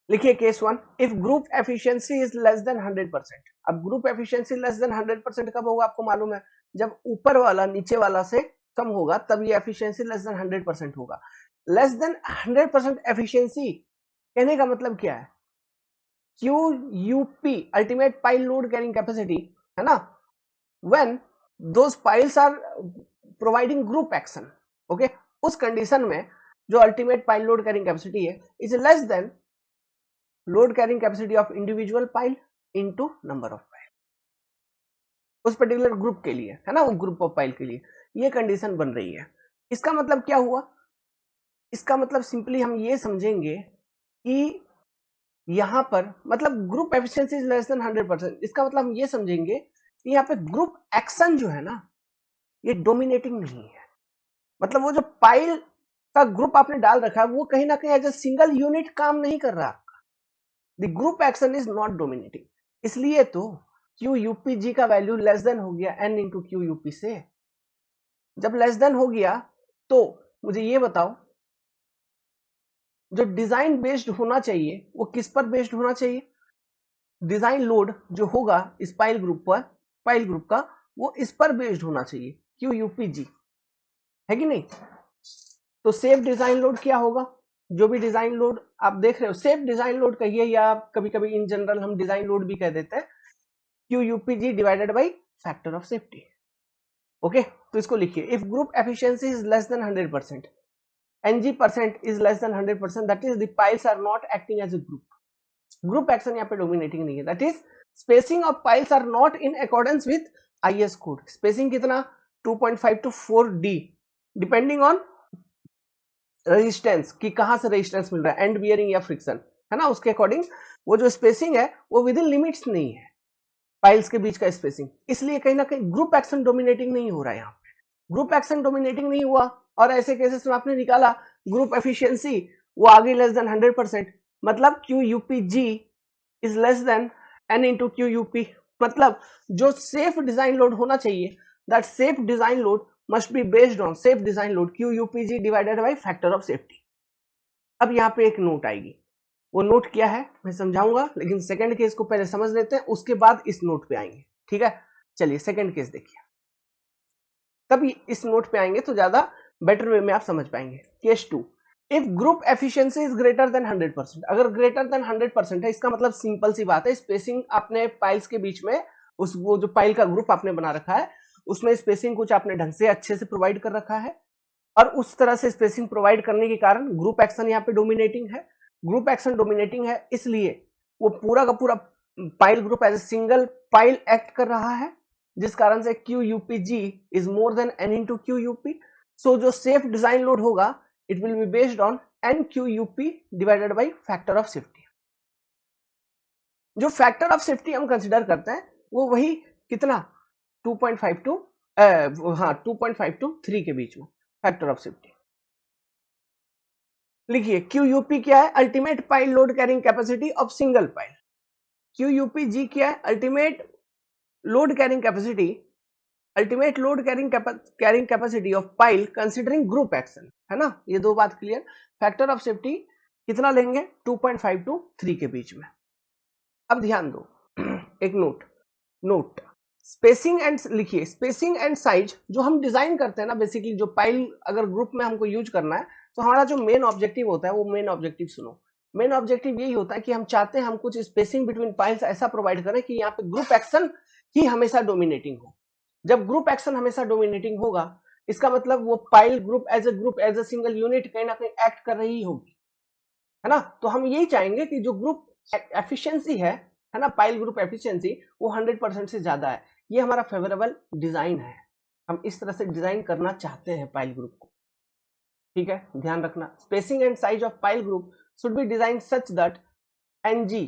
लिखिए case 1, if group efficiency is less than 100%। अब ग्रुप एफिशिएंसी लेस देन 100% कब होगा आपको मालूम है, जब ऊपर वाला नीचे वाला से कम होगा तब ये एफिशिएंसी लेस देन 100% होगा। लेस देन 100% एफिशिएंसी कहने का मतलब क्या है, QUP ultimate pile load carrying capacity, है ना, when those piles are providing group action, okay, उस कंडीशन में जो ultimate pile load carrying capacity है is less than load carrying capacity of individual pile into number of pile, उस particular group के लिए, है ना, वो ग्रुप ऑफ पाइल के लिए ये कंडीशन बन रही है। इसका मतलब क्या हुआ? इसका मतलब सिंपली हम ये समझेंगे कि यहां पर मतलब group efficiency is less than 100%। इसका मतलब हम ये समझेंगे कि यहाँ पे ग्रुप एक्शन जो है ना, ये डोमिनेटिंग नहीं है। मतलब वो जो पाइल का ग्रुप आपने डाल रखा है वो कहीं ना कहीं एज ए सिंगल यूनिट काम नहीं कर रहा। The group action is not dominating. इसलिए तो क्यू यूपीजी का वैल्यू लेस देन हो गया एन इंटू क्यू यूपी से। जब लेस देन हो गया तो मुझे ये बताओ, जो डिजाइन बेस्ड होना चाहिए वो किस पर बेस्ड होना चाहिए? डिजाइन लोड जो होगा इस पाइल ग्रुप पर, पाइल ग्रुप का, वो इस पर बेस्ड होना चाहिए, क्यू यूपीजी, है कि नहीं? तो सेफ डिजाइन लोड क्या होगा? जो भी डिजाइन लोड आप देख रहे हो, सेफ डिजाइन लोड कहिए या कभी कभी इन जनरल हम डिजाइन लोड भी कह देते हैं, Q UPG divided by factor of safety. Okay, तो इसको लिखिए, if group efficiency is less than 100%, ng% is less than 100%, that is the piles are not acting as a group. Group action यहाँ पे dominating नहीं है, that is spacing of piles are not in accordance with IS code. Spacing कितना? 2.5 to 4D, depending on resistance, कि कहां से resistance मिल रहा है, एंड बियरिंग या फ्रिक्शन, है ना, उसके अकॉर्डिंग वो जो स्पेसिंग है वो विद इन लिमिट्स नहीं है पाइल्स के बीच का स्पेसिंग। इसलिए कहीं ना कहीं ग्रुप एक्शन डोमिनेटिंग नहीं हो रहा है। यहाँ पे ग्रुप एक्शन डोमिनेटिंग नहीं हुआ और ऐसे केसेस में आपने निकाला ग्रुप एफिशिएंसी वो आ गई लेस देन 100%, मतलब Q UPG is less than N into Q UP. मतलब जो सेफ डिजाइन लोड होना चाहिए, that safe design load must be based on safe design load Q UPG divided by factor of safety. अब यहाँ पे एक note आएगी, वो नोट क्या है मैं समझाऊंगा, लेकिन सेकंड केस को पहले समझ लेते हैं, उसके बाद इस नोट पे आएंगे, ठीक है? चलिए सेकंड केस देखिए, तब इस नोट पे आएंगे तो ज्यादा बेटर वे में आप समझ पाएंगे। Case 2, if group efficiency is greater than 100%, अगर ग्रेटर देन 100% है, इसका मतलब सिंपल सी बात है, स्पेसिंग आपने पाइल्स के बीच में, उस वो जो पाइल का ग्रुप आपने बना रखा है उसमें स्पेसिंग कुछ आपने ढंग से अच्छे से प्रोवाइड कर रखा है, और उस तरह से स्पेसिंग प्रोवाइड करने के कारण ग्रुप एक्शन यहाँ पे डोमिनेटिंग है। ग्रुप एक्शन डोमिनेटिंग है इसलिए वो पूरा का पूरा pile group as a single pile act कर रहा है, जिस कारण से Q UPG is more than N into Q UP. So जो सेफ डिजाइन लोड होगा it will be based on N Q UP divided by factor of safety. जो factor of safety हम कंसिडर करते हैं वो वही कितना, 2.5 टू 2.5 to 3 के बीच में फैक्टर ऑफ सेफ्टी। लिखिए क्यू यूपी क्या है? Ultimate pile load carrying capacity of single pile. Q UP G क्या है? Ultimate load carrying capacity, ultimate load carrying capacity of pile considering group action, है ना? ये दो बात क्लियर। फैक्टर ऑफ सेफ्टी कितना लेंगे? 2.5 to 3 के बीच में। अब ध्यान दो एक नोट स्पेसिंग एंड, लिखिए स्पेसिंग एंड साइज जो हम डिजाइन करते हैं ना, बेसिकली जो पाइल अगर ग्रुप में हमको यूज करना है तो हमारा जो मेन ऑब्जेक्टिव होता है वो मेन ऑब्जेक्टिव सुनो, मेन ऑब्जेक्टिव यही होता है कि हम चाहते हैं हम कुछ स्पेसिंग बिटवीन पाइल्स ऐसा प्रोवाइड करें कि यहाँ पे ग्रुप एक्शन ही हमेशा डोमिनेटिंग हो। जब ग्रुप एक्शन हमेशा डोमिनेटिंग होगा इसका मतलब वो pile group as a single unit कहीं ना कहीं एक्ट कर रही होगी, है ना? तो हम यही चाहेंगे कि जो ग्रुप एफिशिएंसी है ना, पाइल ग्रुप एफिशिएंसी वो 100% से ज्यादा है। ये हमारा फेवरेबल डिजाइन है, हम इस तरह से डिजाइन करना चाहते हैं पाइल ग्रुप को, ठीक है? ध्यान रखना spacing and size of pile group should be design such that NG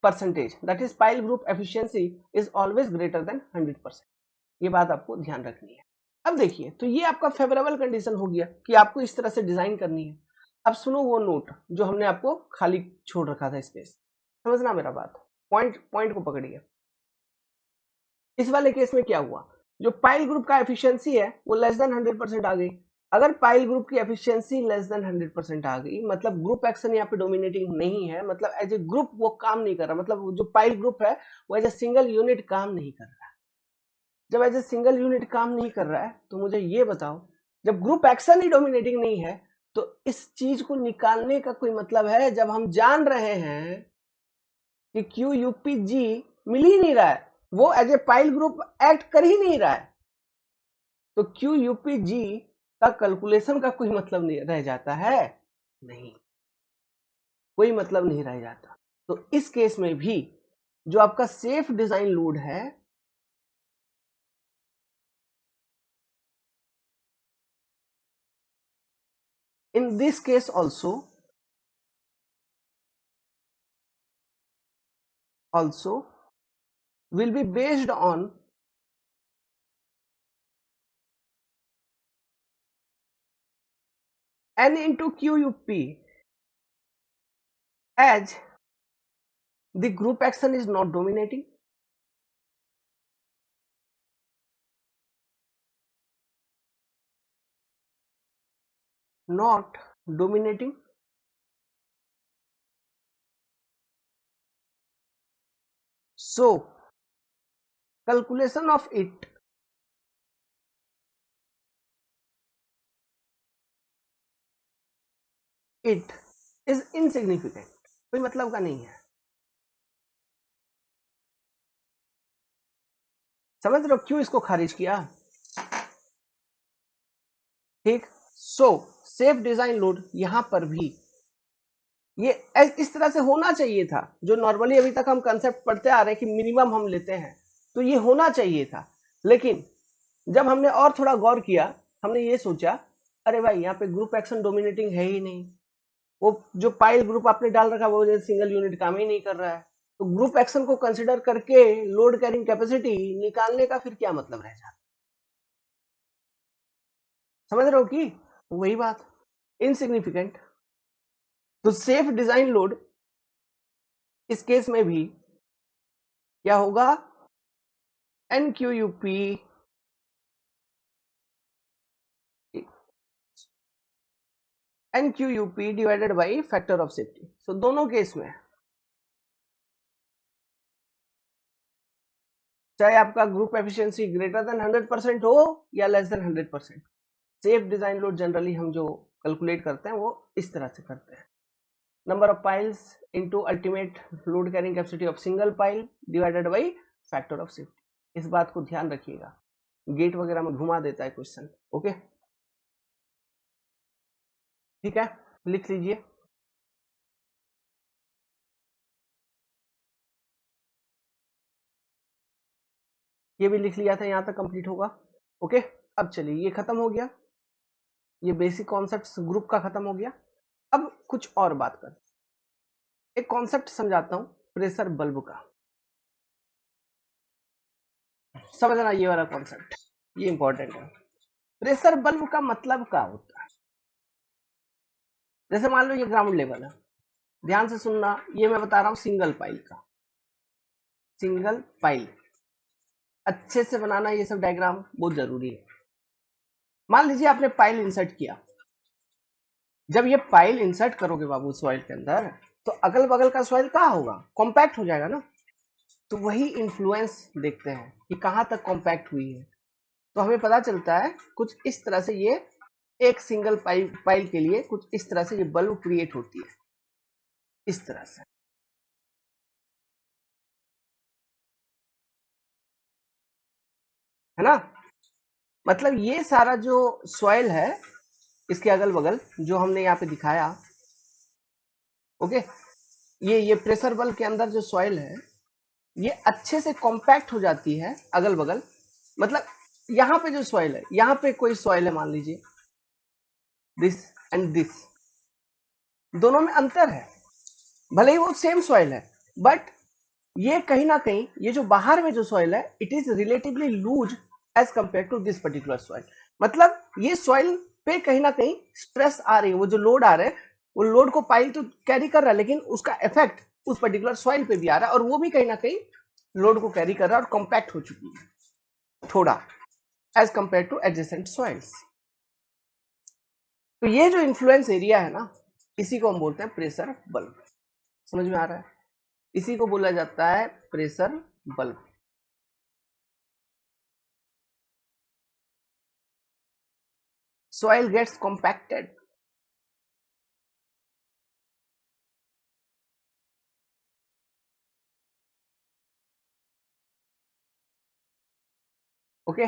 percentage, that is pile group efficiency, is always greater than 100%। ये बात आपको ध्यान रखनी है। अब देखिए, तो ये आपका फेवरेबल कंडीशन हो गया कि आपको इस तरह से डिजाइन करनी है। अब सुनो वो नोट जो हमने आपको खाली छोड़ रखा था स्पेस, समझना मेरा बात, पॉइंट को पकड़िए। इस वाले केस में क्या हुआ, जो पाइल ग्रुप का एफिशिएंसी है वो लेस देन 100% आ गई। अगर पाइल ग्रुप की एफिशिएंसी लेस देन 100% आ गई मतलब ग्रुप एक्शन यहाँ पे डोमिनेटिंग नहीं है, मतलब एज ए ग्रुप वो काम नहीं कर रहा, मतलब जो पाइल ग्रुप है वो एज ए सिंगल यूनिट काम नहीं कर रहा। जब एज ए सिंगल यूनिट काम नहीं कर रहा है तो मुझे ये बताओ, जब ग्रुप एक्शन ही डोमिनेटिंग नहीं है तो इस चीज को निकालने का कोई मतलब है? जब हम जान रहे हैं कि क्यू यूपी जी मिल ही नहीं रहा है, वो as a pile group act कर ही नहीं रहा है, तो क्यू यूपी जी का कैलकुलेशन का कोई मतलब नहीं रह जाता है? नहीं, कोई मतलब नहीं रह जाता। तो इस केस में भी जो आपका सेफ डिजाइन लोड है In this case also will be based on N into QUP, as the group action is not dominating. Not dominating. So calculation of it is insignificant. कोई मतलब का नहीं है. समझ रहे हो क्यों इसको खारिज किया? ठीक. सो सेफ डिजाइन लोड यहां पर भी ये इस तरह से होना चाहिए था. जो नॉर्मली अभी तक हम कंसेप्ट पढ़ते आ रहे हैं कि मिनिमम हम लेते हैं, तो ये होना चाहिए था. लेकिन जब हमने और थोड़ा गौर किया, हमने ये सोचा अरे भाई यहाँ पे ग्रुप एक्शन डोमिनेटिंग है ही नहीं. वो जो पाइल ग्रुप आपने डाल रखा वो सिंगल यूनिट काम ही नहीं कर रहा है. तो ग्रुप एक्शन को कंसिडर करके लोड कैरिंग कैपेसिटी निकालने का फिर क्या मतलब रह जाता? समझ रहे हो कि वही बात, इनसिग्निफिकेंट. तो सेफ डिजाइन लोड इस केस में भी क्या होगा? NQUP divided by factor of safety. So दोनों केस में चाहे आपका ग्रुप एफिशिएंसी ग्रेटर देन 100% हो या less than 100%, safe design load generally हम जो कैलकुलेट करते हैं वो इस तरह से करते हैं. Number of piles into ultimate load carrying capacity of single pile divided by factor of safety. इस बात को ध्यान रखिएगा, गेट वगैरह में घुमा देता है क्वेश्चन. ओके, ठीक है, लिख लीजिए. ये भी लिख लिया था, यहां तक कंप्लीट होगा. ओके, अब चलिए, ये खत्म हो गया, ये बेसिक कॉन्सेप्ट्स ग्रुप का खत्म हो गया. अब कुछ और बात कर, एक कॉन्सेप्ट समझाता हूं प्रेशर बल्ब का. समझना ये वाला कॉन्सेप्ट, ये इंपॉर्टेंट है. प्रेशर बल्ब का मतलब क्या होता है? जैसे मान लो ये ग्राउंड लेवल है, ध्यान से सुनना, ये मैं बता रहा हूं सिंगल पाइल का. सिंगल पाइल अच्छे से बनाना, ये सब डायग्राम बहुत जरूरी है. मान लीजिए आपने पाइल इंसर्ट किया. जब ये पाइल इंसर्ट करोगे बाबू सॉइल के अंदर, तो अगल बगल का सॉइल कहाँ होगा? कॉम्पैक्ट हो जाएगा ना. तो वही इन्फ्लुएंस देखते हैं कि कहाँ तक कॉम्पैक्ट हुई है. तो हमें पता चलता है कुछ इस तरह से, ये एक सिंगल पाइल के लिए कुछ इस तरह से ये बल्ब क्रिएट होती है, इस तरह से, है ना. मतलब ये सारा जो सॉइल है इसके अगल बगल जो हमने यहाँ पे दिखाया, ओके, ये प्रेशर बल्ब के अंदर जो सॉइल है ये अच्छे से कॉम्पैक्ट हो जाती है अगल बगल. मतलब यहाँ पे जो सॉइल है, यहाँ पे कोई सॉइल है मान लीजिए, दिस एंड दिस, दोनों में अंतर है. भले ही वो सेम सॉइल है, बट ये कहीं ना कहीं, ये जो बाहर में जो सॉइल है it is relatively loose as compare to this particular soil. मतलब ये सॉइल पे कहीं ना कहीं स्ट्रेस आ रही है, वो जो लोड आ रहा है वो लोड को पाइल तो कैरी कर रहा है, लेकिन उसका इफेक्ट उस पर्टिकुलर सॉइल पे भी आ रहा है, और वो भी कहीं ना कहीं लोड को कैरी कर रहा है और कॉम्पैक्ट हो चुकी है थोड़ा as compare to adjacent soils. तो ये जो इन्फ्लुएंस एरिया है ना, इसी को हम बोलते हैं प्रेशर बल्ब. समझ में आ रहा है? इसी को बोला जाता है pressure bulb. Soil gets compacted. Okay,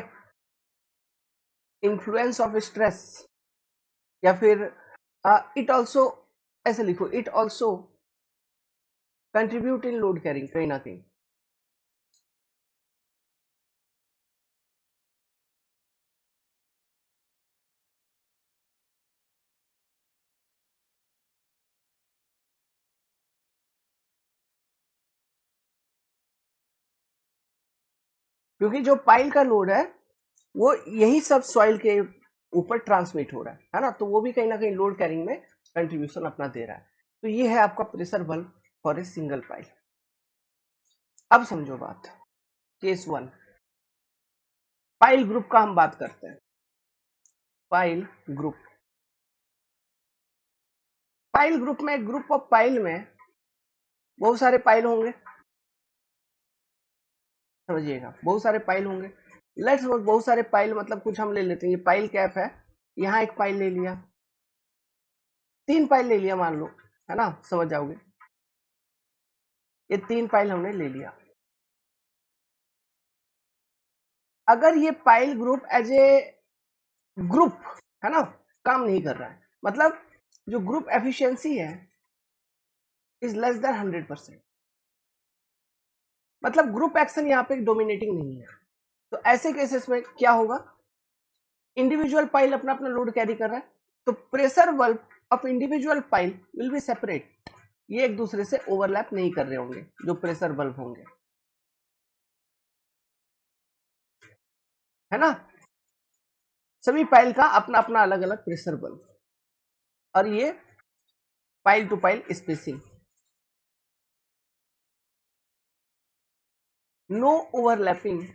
influence of stress, या फिर इट ऑल्सो, ऐसे लिखो, it also contribute in load carrying कहीं ना कहीं. क्योंकि जो पाइल का लोड है वो यही सब सॉइल के ऊपर ट्रांसमिट हो रहा है ना, तो वो भी कहीं ना कहीं लोड कैरिंग में कंट्रीब्यूशन अपना दे रहा है। तो ये है आपका pressure bulb for a single pile. अब समझो बात, केस 1 पाइल ग्रुप का हम बात करते हैं। पाइल ग्रुप, पाइल ग्रुप में, ग्रुप ऑफ पाइल में बहुत सारे पाइल होंगे, समझिएगा बहुत सारे पाइल होंगे। लेट्स सपोज बहुत सारे पाइल मतलब कुछ हम ले लेते हैं, ये पाइल कैप है, यहाँ एक पाइल ले लिया, 3 पाइल ले लिया मान लो, है ना, समझ जाओगे। ये 3 पाइल हमने ले लिया। अगर ये pile group as a group, है ना, काम नहीं कर रहा है, मतलब जो ग्रुप एफिशिएंसी है इज लेस देन 100%, मतलब ग्रुप एक्शन यहाँ पे डोमिनेटिंग नहीं है। तो ऐसे केसेस में क्या होगा, इंडिविजुअल पाइल अपना अपना लोड कैरी कर रहा है, तो pressure bulb of individual pile will be separate, ये एक दूसरे से ओवरलैप नहीं कर रहे होंगे जो प्रेशर बल्ब होंगे, है ना। सभी पाइल का अपना अपना अलग अलग प्रेशर बल्ब, और ये pile to pile spacing, no overlapping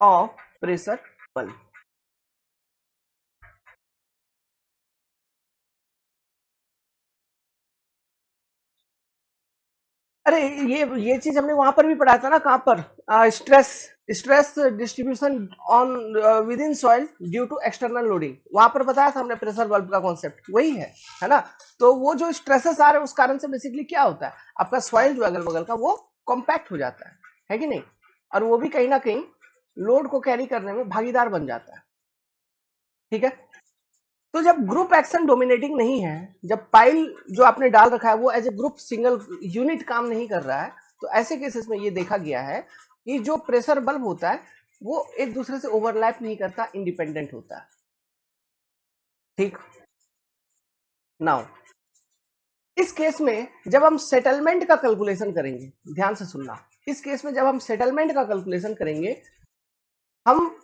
of pressure bulb. अरे ये चीज हमने वहां पर भी पढ़ा था ना, कहां पर, stress, stress distribution on within soil due to external loading, वहां पर बताया था हमने प्रेशर बल्ब का कॉन्सेप्ट वही है ना। तो वो जो स्ट्रेसेस आ रहे हैं उस कारण से बेसिकली क्या होता है, आपका सॉइल जो अगल बगल का वो कॉम्पैक्ट हो जाता है कि नहीं, और वो भी कहीं ना कहीं लोड को कैरी करने में भागीदार बन जाता है, ठीक है। तो जब ग्रुप एक्शन डोमिनेटिंग नहीं है, जब पाइल जो आपने डाल रखा है वो as a group single unit काम नहीं कर रहा है, तो ऐसे केसेस में ये देखा गया है कि जो प्रेशर बल्ब होता है वो एक दूसरे से ओवरलैप नहीं करता, इंडिपेंडेंट होता है, ठीक। नाउ इस केस में जब हम सेटलमेंट का कैलकुलेशन करेंगे, ध्यान से सुनना, इस केस में जब हम सेटलमेंट का कैलकुलेशन करेंगे, हम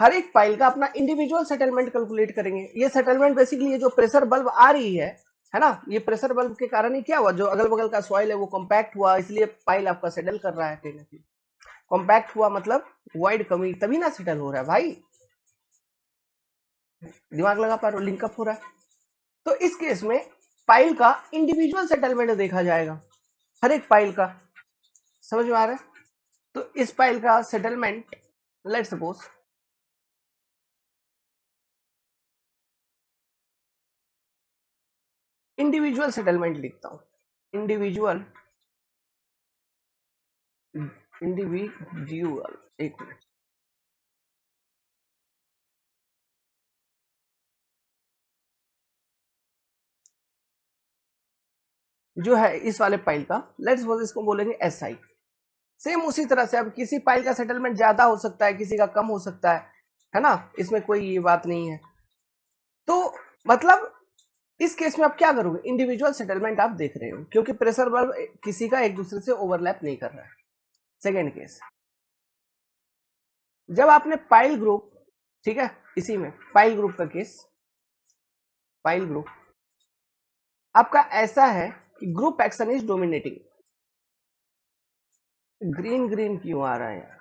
हर एक पाइल का अपना इंडिविजुअल सेटलमेंट कैलकुलेट करेंगे। ये सेटलमेंट बेसिकली ये जो प्रेशर बल्ब आ रही है ना, ये प्रेशर बल्ब के कारण ही क्या हुआ, जो अगल बगल का सॉइल है वो कॉम्पैक्ट हुआ, इसलिए पाइल आपका सेटल कर रहा है कहीं ना कहीं। कॉम्पैक्ट हुआ मतलब वॉइड कमी, तभी ना सेटल हो रहा है भाई, दिमाग लगा पा रहे हो, लिंकअप हो रहा है। तो इस केस में पाइल का इंडिविजुअल सेटलमेंट देखा जाएगा, हर एक पाइल का, समझ में आ रहा है। तो इस पाइल का settlement, let suppose individual settlement लिखता हूं, इंडिविजुअल, इंडिविजुअल, एक मिनट, जो है इस वाले पाइल का, लेट्स सपोज इसको बोलेंगे एस आई। सेम उसी तरह से अब किसी पाइल का सेटलमेंट ज्यादा हो सकता है, किसी का कम हो सकता है ना, इसमें कोई ये बात नहीं है। तो मतलब इस केस में आप क्या करोगे, इंडिविजुअल सेटलमेंट आप देख रहे हो, क्योंकि प्रेशर बल्ब किसी का एक दूसरे से ओवरलैप नहीं कर रहा है। सेकेंड केस, जब आपने पाइल ग्रुप, ठीक है, इसी में पाइल ग्रुप का केस, पाइल ग्रुप आपका ऐसा है कि group action is dominating. Green green क्यों आ रहा है यार,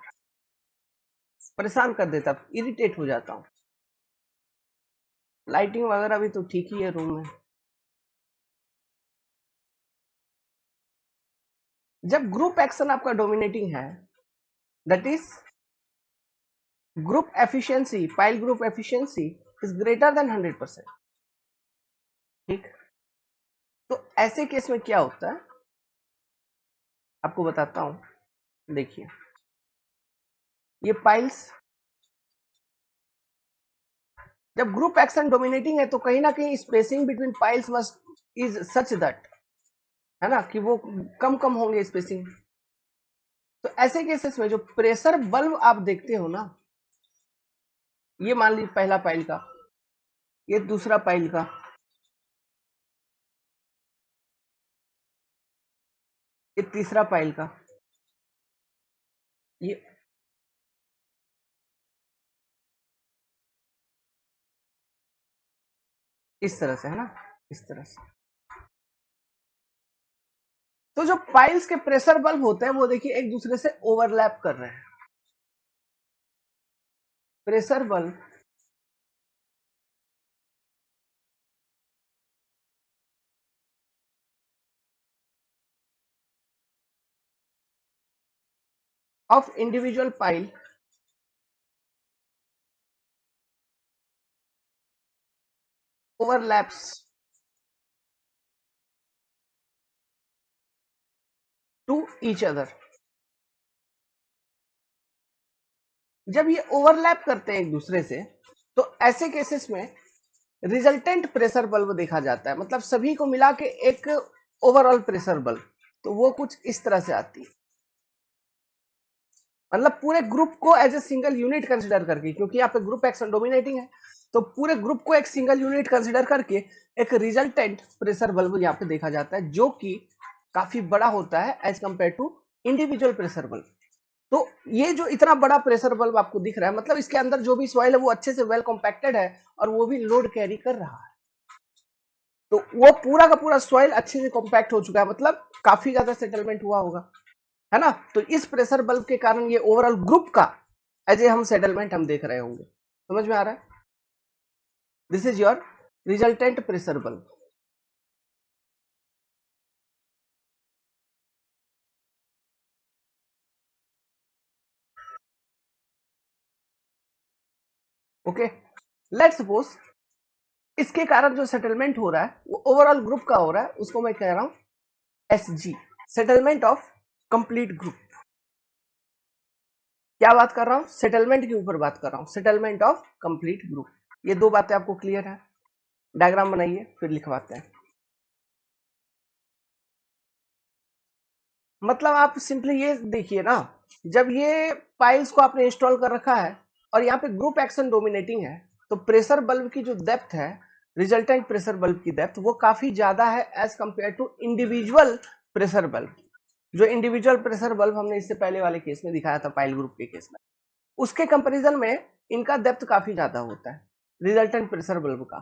परेशान कर देता, इरिटेट हो जाता हूँ। लाइटिंग वगैरह भी तो ठीक ही है रूम में। जब ग्रुप एक्शन आपका डोमिनेटिंग है, that is group efficiency, pile group efficiency is greater than 100%, ठीक। तो ऐसे केस में क्या होता है आपको बताता हूं, देखिए ये पाइल्स, जब ग्रुप एक्शन डोमिनेटिंग है तो कहीं ना कहीं spacing between piles must is such that, है ना, कि वो कम कम होंगे स्पेसिंग। तो ऐसे केसेस में जो प्रेशर बल्ब आप देखते हो ना, ये मान लीजिए पहला पाइल का, ये दूसरा पाइल का, एक तीसरा पाइल का, ये इस तरह से है ना, इस तरह से। तो जो पाइल्स के प्रेशर बल्ब होते हैं वो देखिए एक दूसरे से ओवरलैप कर रहे हैं। Pressure bulb of individual pile overlaps to each other. जब ये ओवरलैप करते हैं एक दूसरे से तो ऐसे केसेस में रिजल्टेंट प्रेशर बल्ब देखा जाता है, मतलब सभी को मिला के एक ओवरऑल प्रेशर बल्ब। तो वो कुछ इस तरह से आती है, मतलब पूरे ग्रुप को as a single unit consider करके, क्योंकि यहाँ पे ग्रुप एक्शन डोमिनेटिंग है, तो पूरे ग्रुप को एक सिंगल यूनिट कंसिडर करके एक रिजल्टेंट प्रेशर बल्ब यहाँ पे देखा जाता है, जो कि काफी बड़ा होता है as compare to individual pressure bulb. तो ये जो इतना बड़ा प्रेशर बल्ब आपको दिख रहा है, मतलब इसके अंदर जो भी सॉइल है वो अच्छे से वेल कॉम्पैक्टेड है और वो भी लोड कैरी कर रहा है। तो वो पूरा का पूरा सॉइल अच्छे से कॉम्पैक्ट हो चुका है, मतलब काफी ज्यादा सेटलमेंट हुआ होगा, है ना। तो इस प्रेशर बल्ब के कारण ये ओवरऑल ग्रुप का एज ए हम सेटलमेंट हम देख रहे होंगे। समझ में आ रहा है? This is your resultant pressure bulb. Okay, let's suppose इसके कारण जो सेटलमेंट हो रहा है वो ओवरऑल ग्रुप का हो रहा है, उसको मैं कह रहा हूं SG, settlement of complete group. क्या बात कर रहा हूं? सेटलमेंट के ऊपर बात कर रहा हूं, सेटलमेंट ऑफ कंप्लीट ग्रुप। ये दो बातें आपको क्लियर है? डायग्राम बनाइए फिर लिखवाते हैं। मतलब आप सिंपली ये देखिए ना, जब ये पाइल्स को आपने इंस्टॉल कर रखा है और यहाँ पे ग्रुप एक्शन डोमिनेटिंग है, तो प्रेशर बल्ब की जो डेप्थ है, रिजल्टेंट प्रेशर बल्ब की डेप्थ वो काफी ज्यादा है as compare to individual pressure bulb. जो इंडिविजुअल प्रेशर बल्ब हमने इससे पहले वाले केस में दिखाया था, पाइल ग्रुप के केस में, उसके कंपैरिजन में इनका डेप्थ काफी ज्यादा होता है रिजल्टेंट प्रेशर बल्ब का।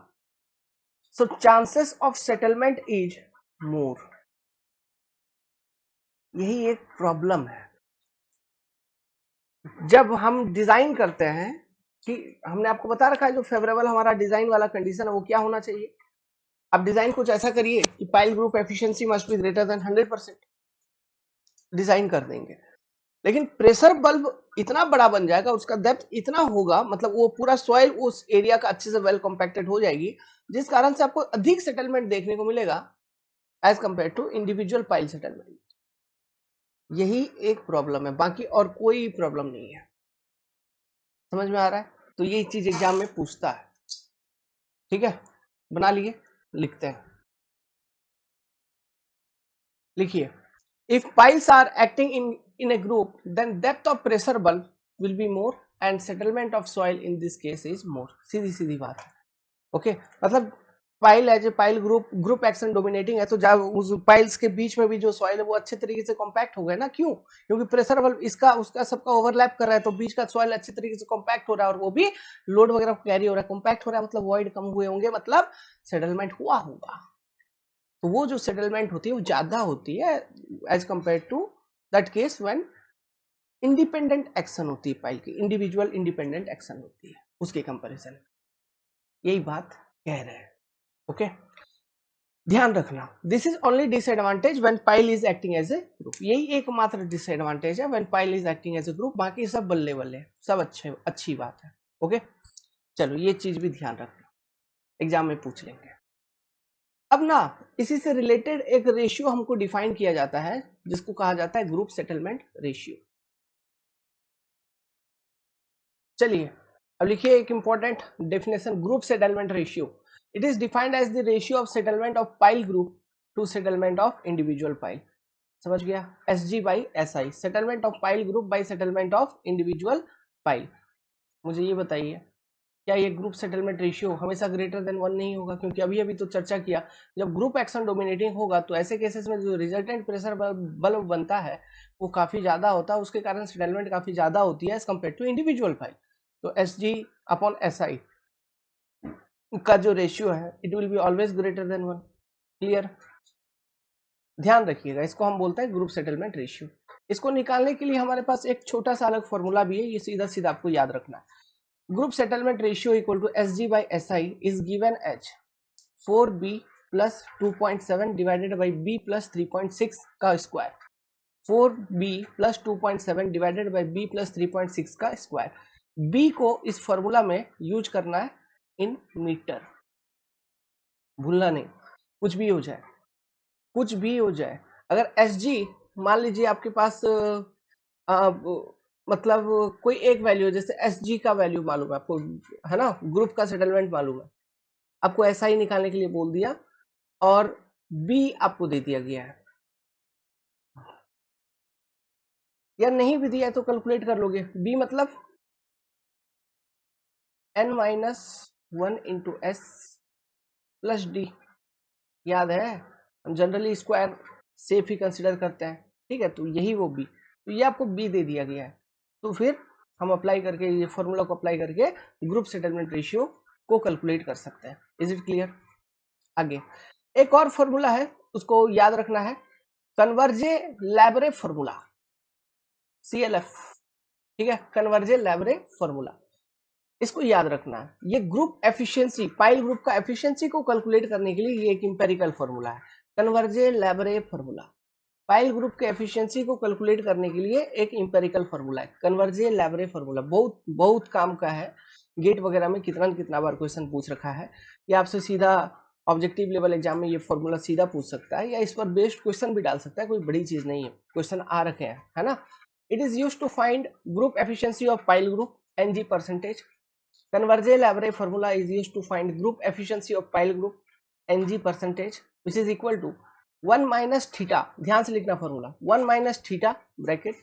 So chances of settlement is more. यही एक प्रॉब्लम है जब हम डिजाइन करते हैं, कि हमने आपको बता रखा है जो फेवरेबल हमारा डिजाइन वाला कंडीशन है वो क्या होना चाहिए। आप डिजाइन कुछ ऐसा करिए कि pile group efficiency must be greater than 100%, design कर देंगे। लेकिन प्रेशर बल्ब इतना बड़ा बन जाएगा, उसका डेप्थ इतना होगा, मतलब वो पूरा सॉइल उस एरिया का अच्छे से वेल कॉम्पैक्टेड हो जाएगी, जिस कारण से आपको अधिक सेटलमेंट देखने को मिलेगा as compare to individual pile settlement. यही एक प्रॉब्लम है, बाकी और कोई प्रॉब्लम नहीं है। समझ में आ रहा है? तो ये चीज एग्जाम में पूछता है। ठीक है, बना लिए, लिखते हैं। लिखिए, if piles are acting in a group then depth of pressure bulb will be more and settlement of soil in this case is more। सीधी सीधी बात है। ओके, मतलब pile as a pile group action dominating है, तो जब उस piles के बीच में भी जो सॉइल है वो अच्छे तरीके से कॉम्पैक्ट हो गए ना। क्यों? क्योंकि प्रेशर बल्ब इसका उसका सबका ओवरलैप कर रहा है, तो बीच का सॉइल अच्छे तरीके से कॉम्पैक्ट हो रहा है और वो भी लोड वगैरह कैरी हो रहा है, कॉम्पैक्ट हो रहा है, मतलब वॉइड कम हुए होंगे, मतलब सेटलमेंट हुआ होगा। तो वो जो सेटलमेंट होती है वो ज्यादा होती है as compare to that case when independent action होती है, पाइल की इंडिविजुअल इंडिपेंडेंट एक्शन होती है उसके कंपैरिजन। यही बात कह रहे हैं। ओके, ध्यान रखना, this is only disadvantage when pile is acting as a group. यही एकमात्र डिसएडवांटेज है when pile is acting as a group, बाकी सब बल्ले बल्ले सब अच्छी बात है। ओके, चलो ये चीज भी ध्यान रखना, एग्जाम में पूछ लेंगे। अब ना इसी से रिलेटेड एक रेशियो हमको डिफाइन किया जाता है जिसको कहा जाता है ग्रुप सेटलमेंट रेशियो। चलिए अब लिखिए एक important definition, group settlement ratio. It is defined as the ratio of settlement of pile group to settlement of individual pile. समझ गया? S G by S I, settlement of pile group by settlement of individual pile. मुझे ये बताइए क्या ये group settlement ratio हमेशा greater than 1 नहीं होगा? क्योंकि अभी अभी तो चर्चा किया, जब ग्रुप एक्शन डोमिनेटिंग होगा तो ऐसे केसेस में जो रिजल्टेंट प्रेशर बल्ब बनता है वो काफी ज्यादा होता है, उसके कारण सेटलमेंट काफी ज्यादा होती है as compare to individual pile. तो SG/SI का जो रेशियो है it will be always greater than 1। Clear? ध्यान रखिएगा, इसको हम बोलते हैं ग्रुप सेटलमेंट रेशियो। इसको निकालने के लिए हमारे पास एक छोटा सा अलग फॉर्मूला भी है, ये सीधा सीधा आपको याद रखना है। Group settlement ratio equal to SG/SI is given as 4B plus 2.7 divided by B plus 3.6 का square. 4B plus 2.7 divided by B plus 3.6 का स्क्वायर। B को इस फॉर्मूला में यूज करना है इन मीटर, भूलना नहीं, कुछ भी हो जाए, कुछ भी हो जाए। अगर SG मान लीजिए आपके पास मतलब कोई एक वैल्यू, जैसे SG का वैल्यू मालूम है आपको, है ना, ग्रुप का सेटलमेंट मालूम है, आपको ऐसा ही निकालने के लिए बोल दिया और B आपको दे दिया गया है, या नहीं भी दिया है तो कैलकुलेट कर लोगे। B मतलब n-1 into S plus D, याद है, हम जनरली स्क्वायर सेफ ही कंसिडर करते हैं, ठीक है, तो यही वो B, तो ये आपको B दे दिया गया है। तो फिर हम अप्लाई करके, ये फॉर्मूला को अप्लाई करके ग्रुप सेटलमेंट रेशियो को कैलकुलेट कर सकते हैं। Is it clear? आगे एक और फॉर्मूला है, उसको याद रखना है, कन्वर्जे-लैबरे फॉर्मूला, CLF, ठीक है, कन्वर्जे-लैबरे फॉर्मूला, इसको याद रखना है। ये ग्रुप एफिशिएंसी, पाइल ग्रुप का एफिशिएंसी को कैलकुलेट करने के लिए ये एक इंपेरिकल फॉर्मूला है, कन्वर्जे-लैबरे फॉर्मूला। पाइल ग्रुप के एफिशिएंसी को कैलकुलेट करने के लिए एक इंपेरिकल फॉर्मूला है, कन्वर्जे-लैबरे फॉर्मूला। बहुत बहुत काम का है, गेट वगैरह में कितना कितना बार क्वेश्चन पूछ रखा है, ये आपसे सीधा ऑब्जेक्टिव लेवल एग्जाम में ये फॉर्मूला सीधा पूछ सकता है, या इस पर बेस्ड क्वेश्चन भी डाल सकता है, कोई बड़ी चीज नहीं है, क्वेश्चन आ रखे हैं, है ना। It is used to find group efficiency of pile group NG percentage. Converse Labarre formula is used to find group efficiency of pile group NG percentage, which is equal to 1 minus theta, ध्यान से लिखना formula, 1 minus theta bracket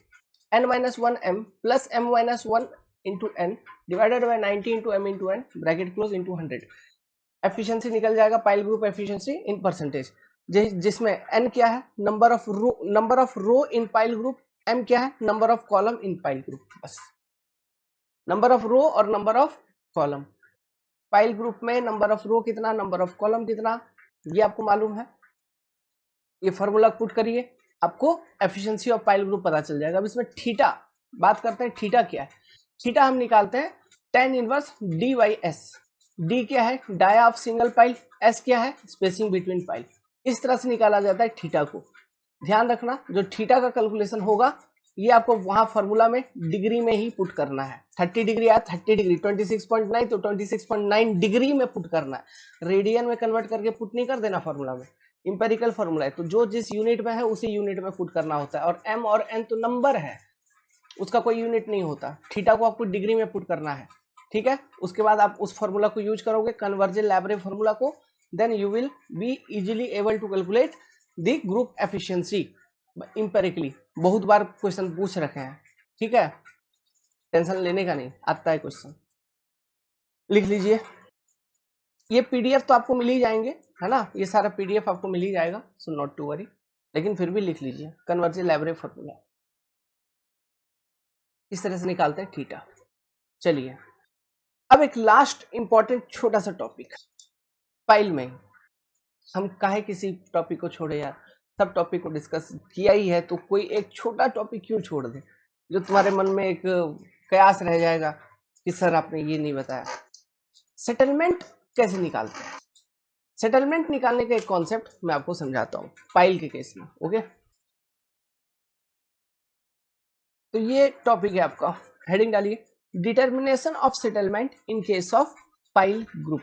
n-1m plus m-1 into n divided by 90 into m into n bracket close into 100। Efficiency निकल जाएगा pile group efficiency in percentage, जिसमें n क्या है, number of row in pile group, m क्या है, number of column in pile group, बस number of row और number of column. Pile group में नंबर ऑफ रो कितना, नंबर ऑफ कॉलम कितना, ये आपको मालूम है, ये फॉर्मूला पुट करिए, आपको एफिशिएंसी ऑफ पाइल ग्रुप पता चल जाएगा। अब इसमें थीटा बात करते हैं, थीटा क्या है, थीटा हम निकालते हैं tan इनवर्स D/S। D क्या है, dia of single pile, S क्या है, स्पेसिंग बिटवीन पाइल, इस तरह से निकाला जाता है थीटा को। ध्यान रखना, जो थीटा का कैलकुलेशन होगा ये आपको वहां फॉर्मूला में डिग्री में ही पुट करना है। 30 डिग्री या 30 डिग्री, 26.9 तो 26.9 डिग्री में पुट करना है, रेडियन में कन्वर्ट करके पुट नहीं कर देना फॉर्मूला में, इंपेरिकल फॉर्मूला है, तो जो जिस यूनिट में है उसी यूनिट में पुट करना होता है। और m और n तो नंबर है, उसका कोई यूनिट नहीं होता, थीटा को आपको डिग्री में पुट करना है, ठीक है। उसके बाद आप उस फॉर्मूला को यूज करोगे, कन्वर्जे-लैबरे फॉर्मूला को, then you will be easily able to calculate the group efficiency empirically. बहुत बार क्वेश्चन पूछ रखे हैं, ठीक है, टेंशन लेने का नहीं, आता है क्वेश्चन, लिख लीजिए। ये पीडीएफ तो आपको मिल ही जाएंगे, है ना, ये सारा पीडीएफ आपको मिल ही जाएगा, सो नॉट टू वरी, लेकिन फिर भी लिख लीजिए, कन्वर्जे-लैबरे फॉर्मूला इस तरह से निकालते हैं थीटा। चलिए अब एक लास्ट इंपॉर्टेंट छोटा सा टॉपिक, पाइल में हम काहे किसी टॉपिक को छोड़े यार, सब टॉपिक को डिस्कस किया ही है, तो कोई एक छोटा टॉपिक क्यों छोड़ दे, जो तुम्हारे मन में एक कयास रह जाएगा कि सर आपने ये नहीं बताया। सेटलमेंट कैसे निकालते हैं, सेटलमेंट निकालने का एक कॉन्सेप्ट मैं आपको समझाता हूँ पाइल के केस में, ओके। तो ये टॉपिक है आपका, हेडिंग डालिए, determination of settlement in case of pile group.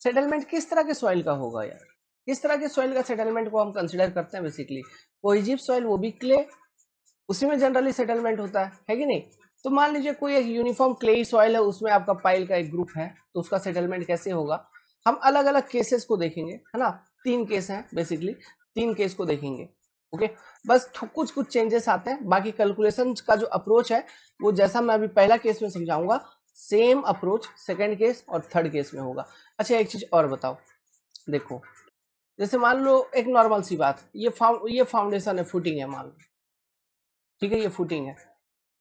Settlement किस तरह के सॉइल का होगा यार, किस तरह के सॉइल का सेटलमेंट को हम कंसिडर करते हैं, बेसिकली कोहेसिव सॉइल, वो भी क्ले, उसी में जनरली सेटलमेंट होता है कि नहीं। तो मान लीजिए कोई एक यूनिफॉर्म क्लेई सॉइल है, उसमें आपका पाइल का एक ग्रुप है, तो उसका सेटलमेंट कैसे होगा, हम अलग अलग केसेस को देखेंगे, है ना, 3 केस हैं बेसिकली, 3 केस को देखेंगे, ओके। बस कुछ कुछ चेंजेस आते हैं, बाकी कैलकुलेशन का जो अप्रोच है वो जैसा मैं अभी पहला केस में समझाऊंगा सेम अप्रोच सेकंड केस और थर्ड केस में होगा। अच्छा एक चीज और बताओ, देखो जैसे मान लो एक नॉर्मल सी बात, ये फाउंडेशन है, फुटिंग है मान लो, ठीक है, ये फुटिंग है।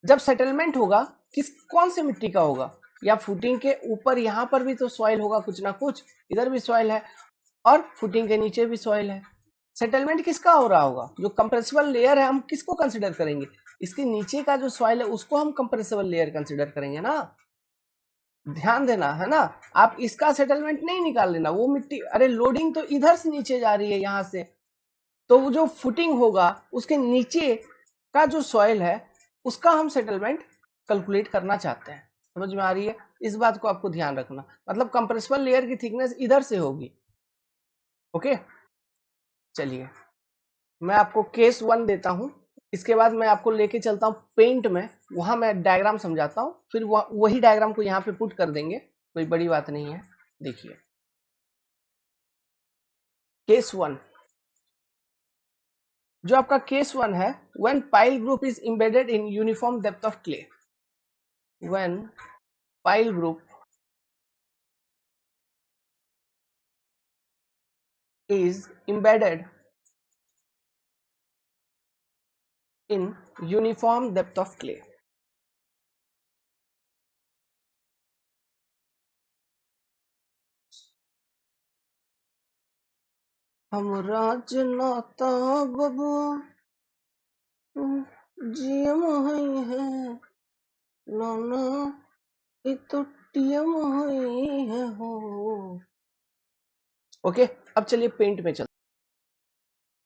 जब सेटलमेंट होगा किस कौन से मिट्टी का होगा, या फुटिंग के ऊपर यहाँ पर भी तो सॉइल होगा कुछ ना कुछ, इधर भी सॉइल है और फुटिंग के नीचे भी सॉइल है। सेटलमेंट किसका हो रहा होगा, जो कंप्रेसिबल लेयर है हम किसको कंसिडर करेंगे, इसके नीचे का जो सॉइल है उसको हम कंप्रेसिबल लेयर कंसिडर करेंगे ना। ध्यान देना है ना, आप इसका सेटलमेंट नहीं निकाल लेना, वो मिट्टी, अरे लोडिंग तो इधर से नीचे जा रही है यहाँ से, तो वो जो फुटिंग होगा उसके नीचे का जो सॉइल है उसका हम सेटलमेंट कैलकुलेट करना चाहते हैं। समझ में आ रही है, इस बात को आपको ध्यान रखना, मतलब कंप्रेसिबल लेयर की थिकनेस इधर से होगी। ओके चलिए मैं आपको केस 1 देता हूं, इसके बाद मैं आपको लेके चलता हूं पेंट में, वहां मैं डायग्राम समझाता हूं, फिर वही डायग्राम को यहाँ पे पुट कर देंगे, कोई बड़ी बात नहीं है। देखिए केस 1, जो आपका केस 1 है, when pile group is embedded in uniform depth of clay, when pile group is embedded in uniform depth of clay. हमरा जनाता बबुआ जीएम है नाना ये तो टीएम है हो। ओके अब चलिए पेंट में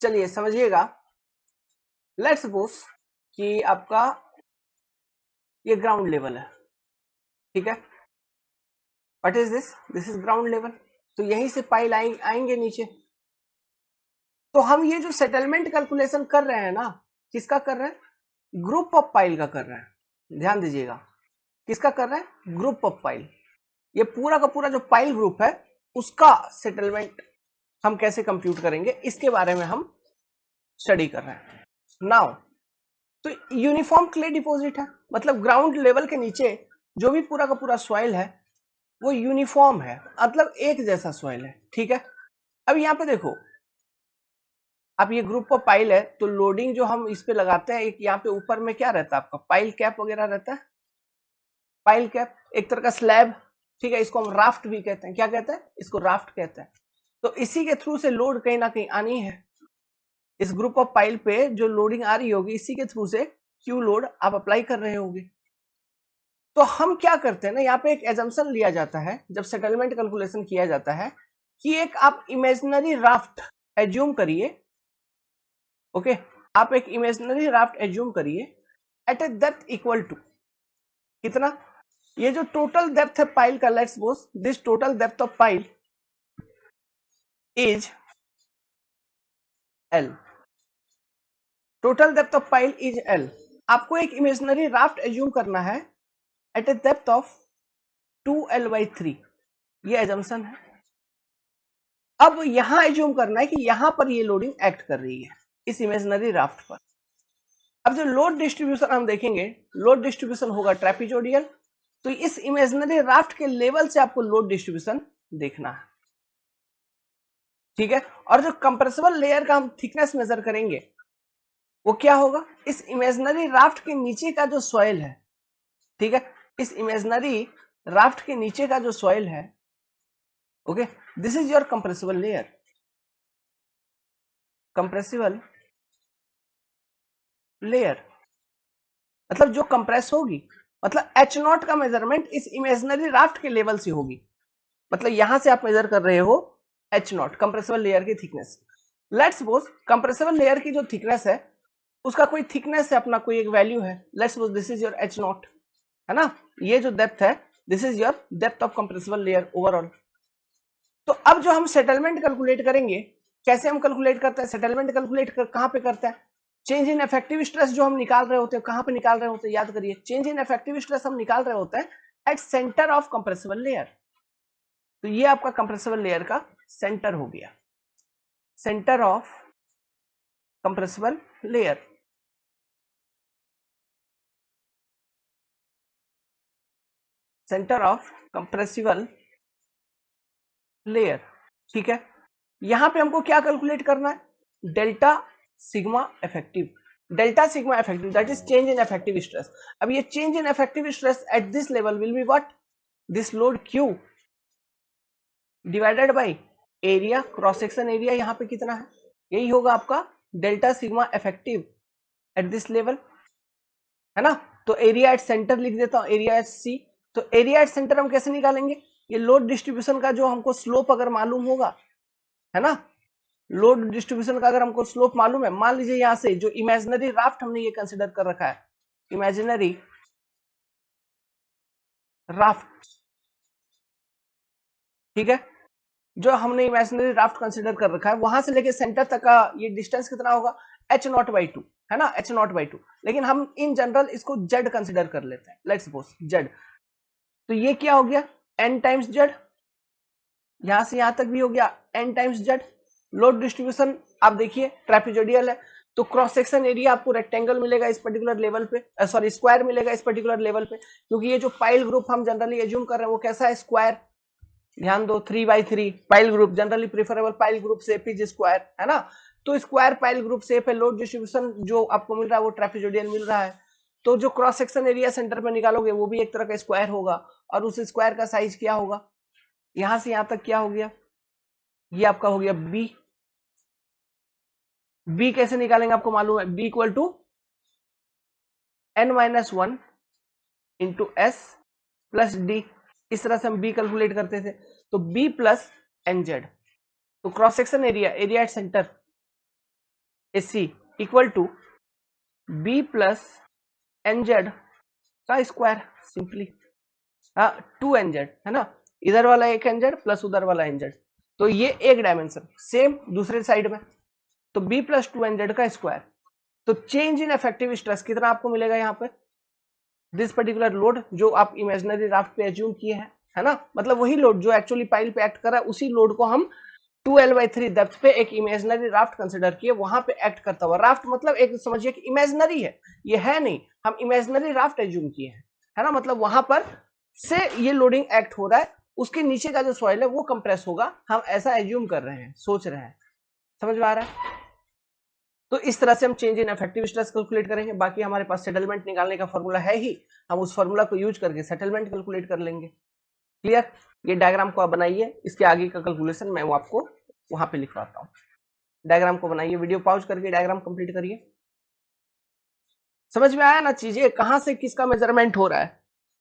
चलिए समझिएगा। लेट्स सपोज कि आपका ये ग्राउंड लेवल है, ठीक है, what is this, this is ground level, तो यहीं से पाइल आएंगे नीचे। तो हम ये जो सेटलमेंट कैलकुलेशन कर रहे हैं ना, किसका कर रहे हैं, ग्रुप ऑफ पाइल का कर रहे हैं। ध्यान दीजिएगा, किसका कर रहे हैं, ग्रुप ऑफ पाइल। ये पूरा का पूरा जो पाइल ग्रुप है उसका सेटलमेंट हम कैसे कंप्यूट करेंगे, इसके बारे में हम स्टडी कर रहे हैं नाउ। तो यूनिफॉर्म क्ले डिपॉजिट है, मतलब ग्राउंड लेवल के नीचे जो भी पूरा का पूरा सॉइल है वो यूनिफॉर्म है, मतलब एक जैसा सॉइल है, ठीक है। अब यहाँ पे देखो, अब ये ग्रुप ऑफ पाइल है, तो लोडिंग जो हम इस पे लगाते हैं, एक यहाँ पे ऊपर में क्या रहता है आपका, पाइल कैप वगैरह रहता है, पाइल कैप एक तरह का स्लैब, ठीक है, इसको हम राफ्ट भी कहते हैं, क्या कहते हैं, इसको राफ्ट कहते हैं। तो इसी के थ्रू से लोड कहीं ना कहीं आनी है, इस ग्रुप ऑफ पाइल पे जो लोडिंग आ रही होगी इसी के थ्रू से क्यू लोड आप अप्लाई कर रहे होगे। तो हम क्या करते हैं ना, यहाँ पे एक एजम्पशन लिया जाता है जब सेटलमेंट कैलकुलेशन किया जाता है, कि एक आप इमेजिनरी राफ्ट एज्यूम करिए, ओके, आप एक इमेजिनरी राफ्ट एज्यूम करिए at a depth equal to कितना, ये जो टोटल डेप्थ है पाइल का, let's suppose this total depth of pile is L, total depth of pile is L. आपको एक इमेजिनरी राफ्ट एज्यूम करना है eight a depth of 2L/3, ये एजम्पशन है। अब यहां एज्यूम करना है कि यहां पर ये लोडिंग एक्ट कर रही है इस इमेजिनरी राफ्ट पर। अब जो लोड डिस्ट्रीब्यूशन हम देखेंगे, लोड डिस्ट्रीब्यूशन होगा ट्रेपिजोडियल, तो इस इमेजिनरी राफ्ट के लेवल से आपको लोड डिस्ट्रीब्यूशन देखना है, ठीक है। और जो कंप्रेसिबल लेयर का हम थिकनेस मेजर करेंगे वो क्या होगा, इस इमेजिनरी राफ्ट के नीचे का जो सॉइल है, ठीक है, इस इमेजिनरी राफ्ट के नीचे का जो सॉइल है, okay, this is your compressible layer, compressible layer मतलब जो कंप्रेस होगी, मतलब H0 का मेजरमेंट इस इमेजिनरी राफ्ट के लेवल से होगी, मतलब यहां से आप मेजर कर रहे हो H0 कंप्रेसिबल लेयर की thickness. Let's suppose compressible layer की जो थिकनेस है उसका कोई थिकनेस है अपना, कोई एक वैल्यू है, let's suppose this is your H0, है ना, ये जो डेप्थ है this is your depth of compressible layer overall. तो अब जो हम सेटलमेंट कैलकुलेट करेंगे, कैसे हम कैलकुलेट करते हैं सेटलमेंट, कैलकुलेट कहां पे करते हैं, चेंज इन इफेक्टिव स्ट्रेस जो हम निकाल रहे होते हैं, कहां पे निकाल रहे होते हैं, याद करिए, चेंज इन इफेक्टिव स्ट्रेस हम निकाल रहे होते हैं at centre of compressible layer. तो ये आपका कंप्रेसिबल लेयर का सेंटर हो गया, centre of compressible layer. Centre of compressible layer. ठीक है, यहां पे हमको क्या कैलकुलेट करना है, delta sigma effective, delta sigma effective that is change in effective stress. अब ये change in effective stress at this level will be what, this load Q divided by area, cross section area यहाँ पे कितना है, यही होगा आपका delta sigma effective at this level, है ना। तो एरिया एट सेंटर लिख देता हूं, एरिया एट सी। तो एरिया एट सेंटर हम कैसे निकालेंगे, ये लोड डिस्ट्रीब्यूशन का जो हमको स्लोप अगर मालूम होगा, है ना, लोड डिस्ट्रीब्यूशन का अगर हमको स्लोप मालूम है, मान लीजिए यहां से जो इमेजिनरी राफ्ट हमने ये कंसिडर कर रखा है, इमेजिनरी राफ्ट, ठीक है, जो हमने इमेजिनरी राफ्ट कंसिडर कर रखा है, वहां से लेके सेंटर तक का ये डिस्टेंस कितना होगा, h0/2, है ना, h0/2। लेकिन हम इन जनरल इसको z कंसिडर कर लेते हैं, लेट्स सपोज z। तो ये क्या हो गया, n टाइम्स z, यहां से यहां तक भी हो गया n times z। Load distribution आप देखिए ट्रेपेजोइडल है, तो क्रॉस सेक्शन एरिया आपको रेक्टेंगल मिलेगा इस पर्टिकुलर लेवल पे, सॉरी स्क्वायर मिलेगा इस पर्टिकुलर लेवल पे, क्योंकि ये जो पाइल ग्रुप हम जनरली एज्यूम कर रहे हैं वो कैसा है, स्क्वायर। ध्यान दो 3/3 pile group, generally preferable pile group shape is square, है ना। तो स्क्वायर पाइल ग्रुप शेप है, लोड डिस्ट्रीब्यूशन जो आपको मिल रहा है वो ट्रेपेजोइडल मिल रहा है, तो जो क्रॉस सेक्शन एरिया सेंटर पे निकालोगे वो भी एक तरह का स्क्वायर होगा, और उस स्क्वायर का साइज क्या होगा, यहां से यहां तक क्या हो गया, ये आपका हो गया बी। बी कैसे निकालेंगे आपको मालूम है, B equal to n-1 into S plus D, इस तरह से हम बी कैलकुलेट करते थे। तो बी प्लस एन जेड, तो cross section area, area at centre AC equal to B plus N Z का स्क्वायर, सिंपली 2nz, है ना, इधर वाला एक nz प्लस उधर वाला nz, तो ये एक डायमेंशन, सेम दूसरे साइड में, तो b प्लस 2nz का स्क्वायर। तो चेंज इन इफेक्टिव स्ट्रेस कितना आपको मिलेगा यहाँ पे, दिस पर्टिकुलर लोड जो आप इमेजिनरी राफ्ट पे एज्यूम किए हैं, है ना, मतलब वही लोड जो एक्चुअली पाइल पे एक्ट कर रहा है, उसी लोड को हम 2L/3 डेप्थ पे एक इमेजिनरी राफ्ट कंसिडर किए, वहां पे एक्ट करता हुआ, राफ्ट मतलब एक समझिए कि इमेजिनरी है, ये है नहीं, हम इमेजिनरी राफ्ट एज्यूम किए हैं, है ना, मतलब वहां पर से ये लोडिंग एक्ट हो रहा है, उसके नीचे का जो सॉइल है वो कंप्रेस होगा, हम ऐसा एज्यूम कर रहे हैं, सोच रहे हैं, समझ में आ रहा है। तो इस तरह से हम change in effective stress calculate करेंगे। बाकी हमारे पास सेटलमेंट निकालने का फॉर्मूला है ही, हम उस फॉर्मूला को यूज करके सेटलमेंट कैलकुलेट कर लेंगे। क्लियर, ये डायग्राम को आप बनाइए, इसके आगे का कैलकुलेशन मैं वो आपको वहां पे लिखवाता हूँ। डायग्राम को बनाइए, वीडियो पॉज करके डायग्राम कंप्लीट करिए। समझ में आया ना चीजें, कहां से किसका मेजरमेंट हो रहा है,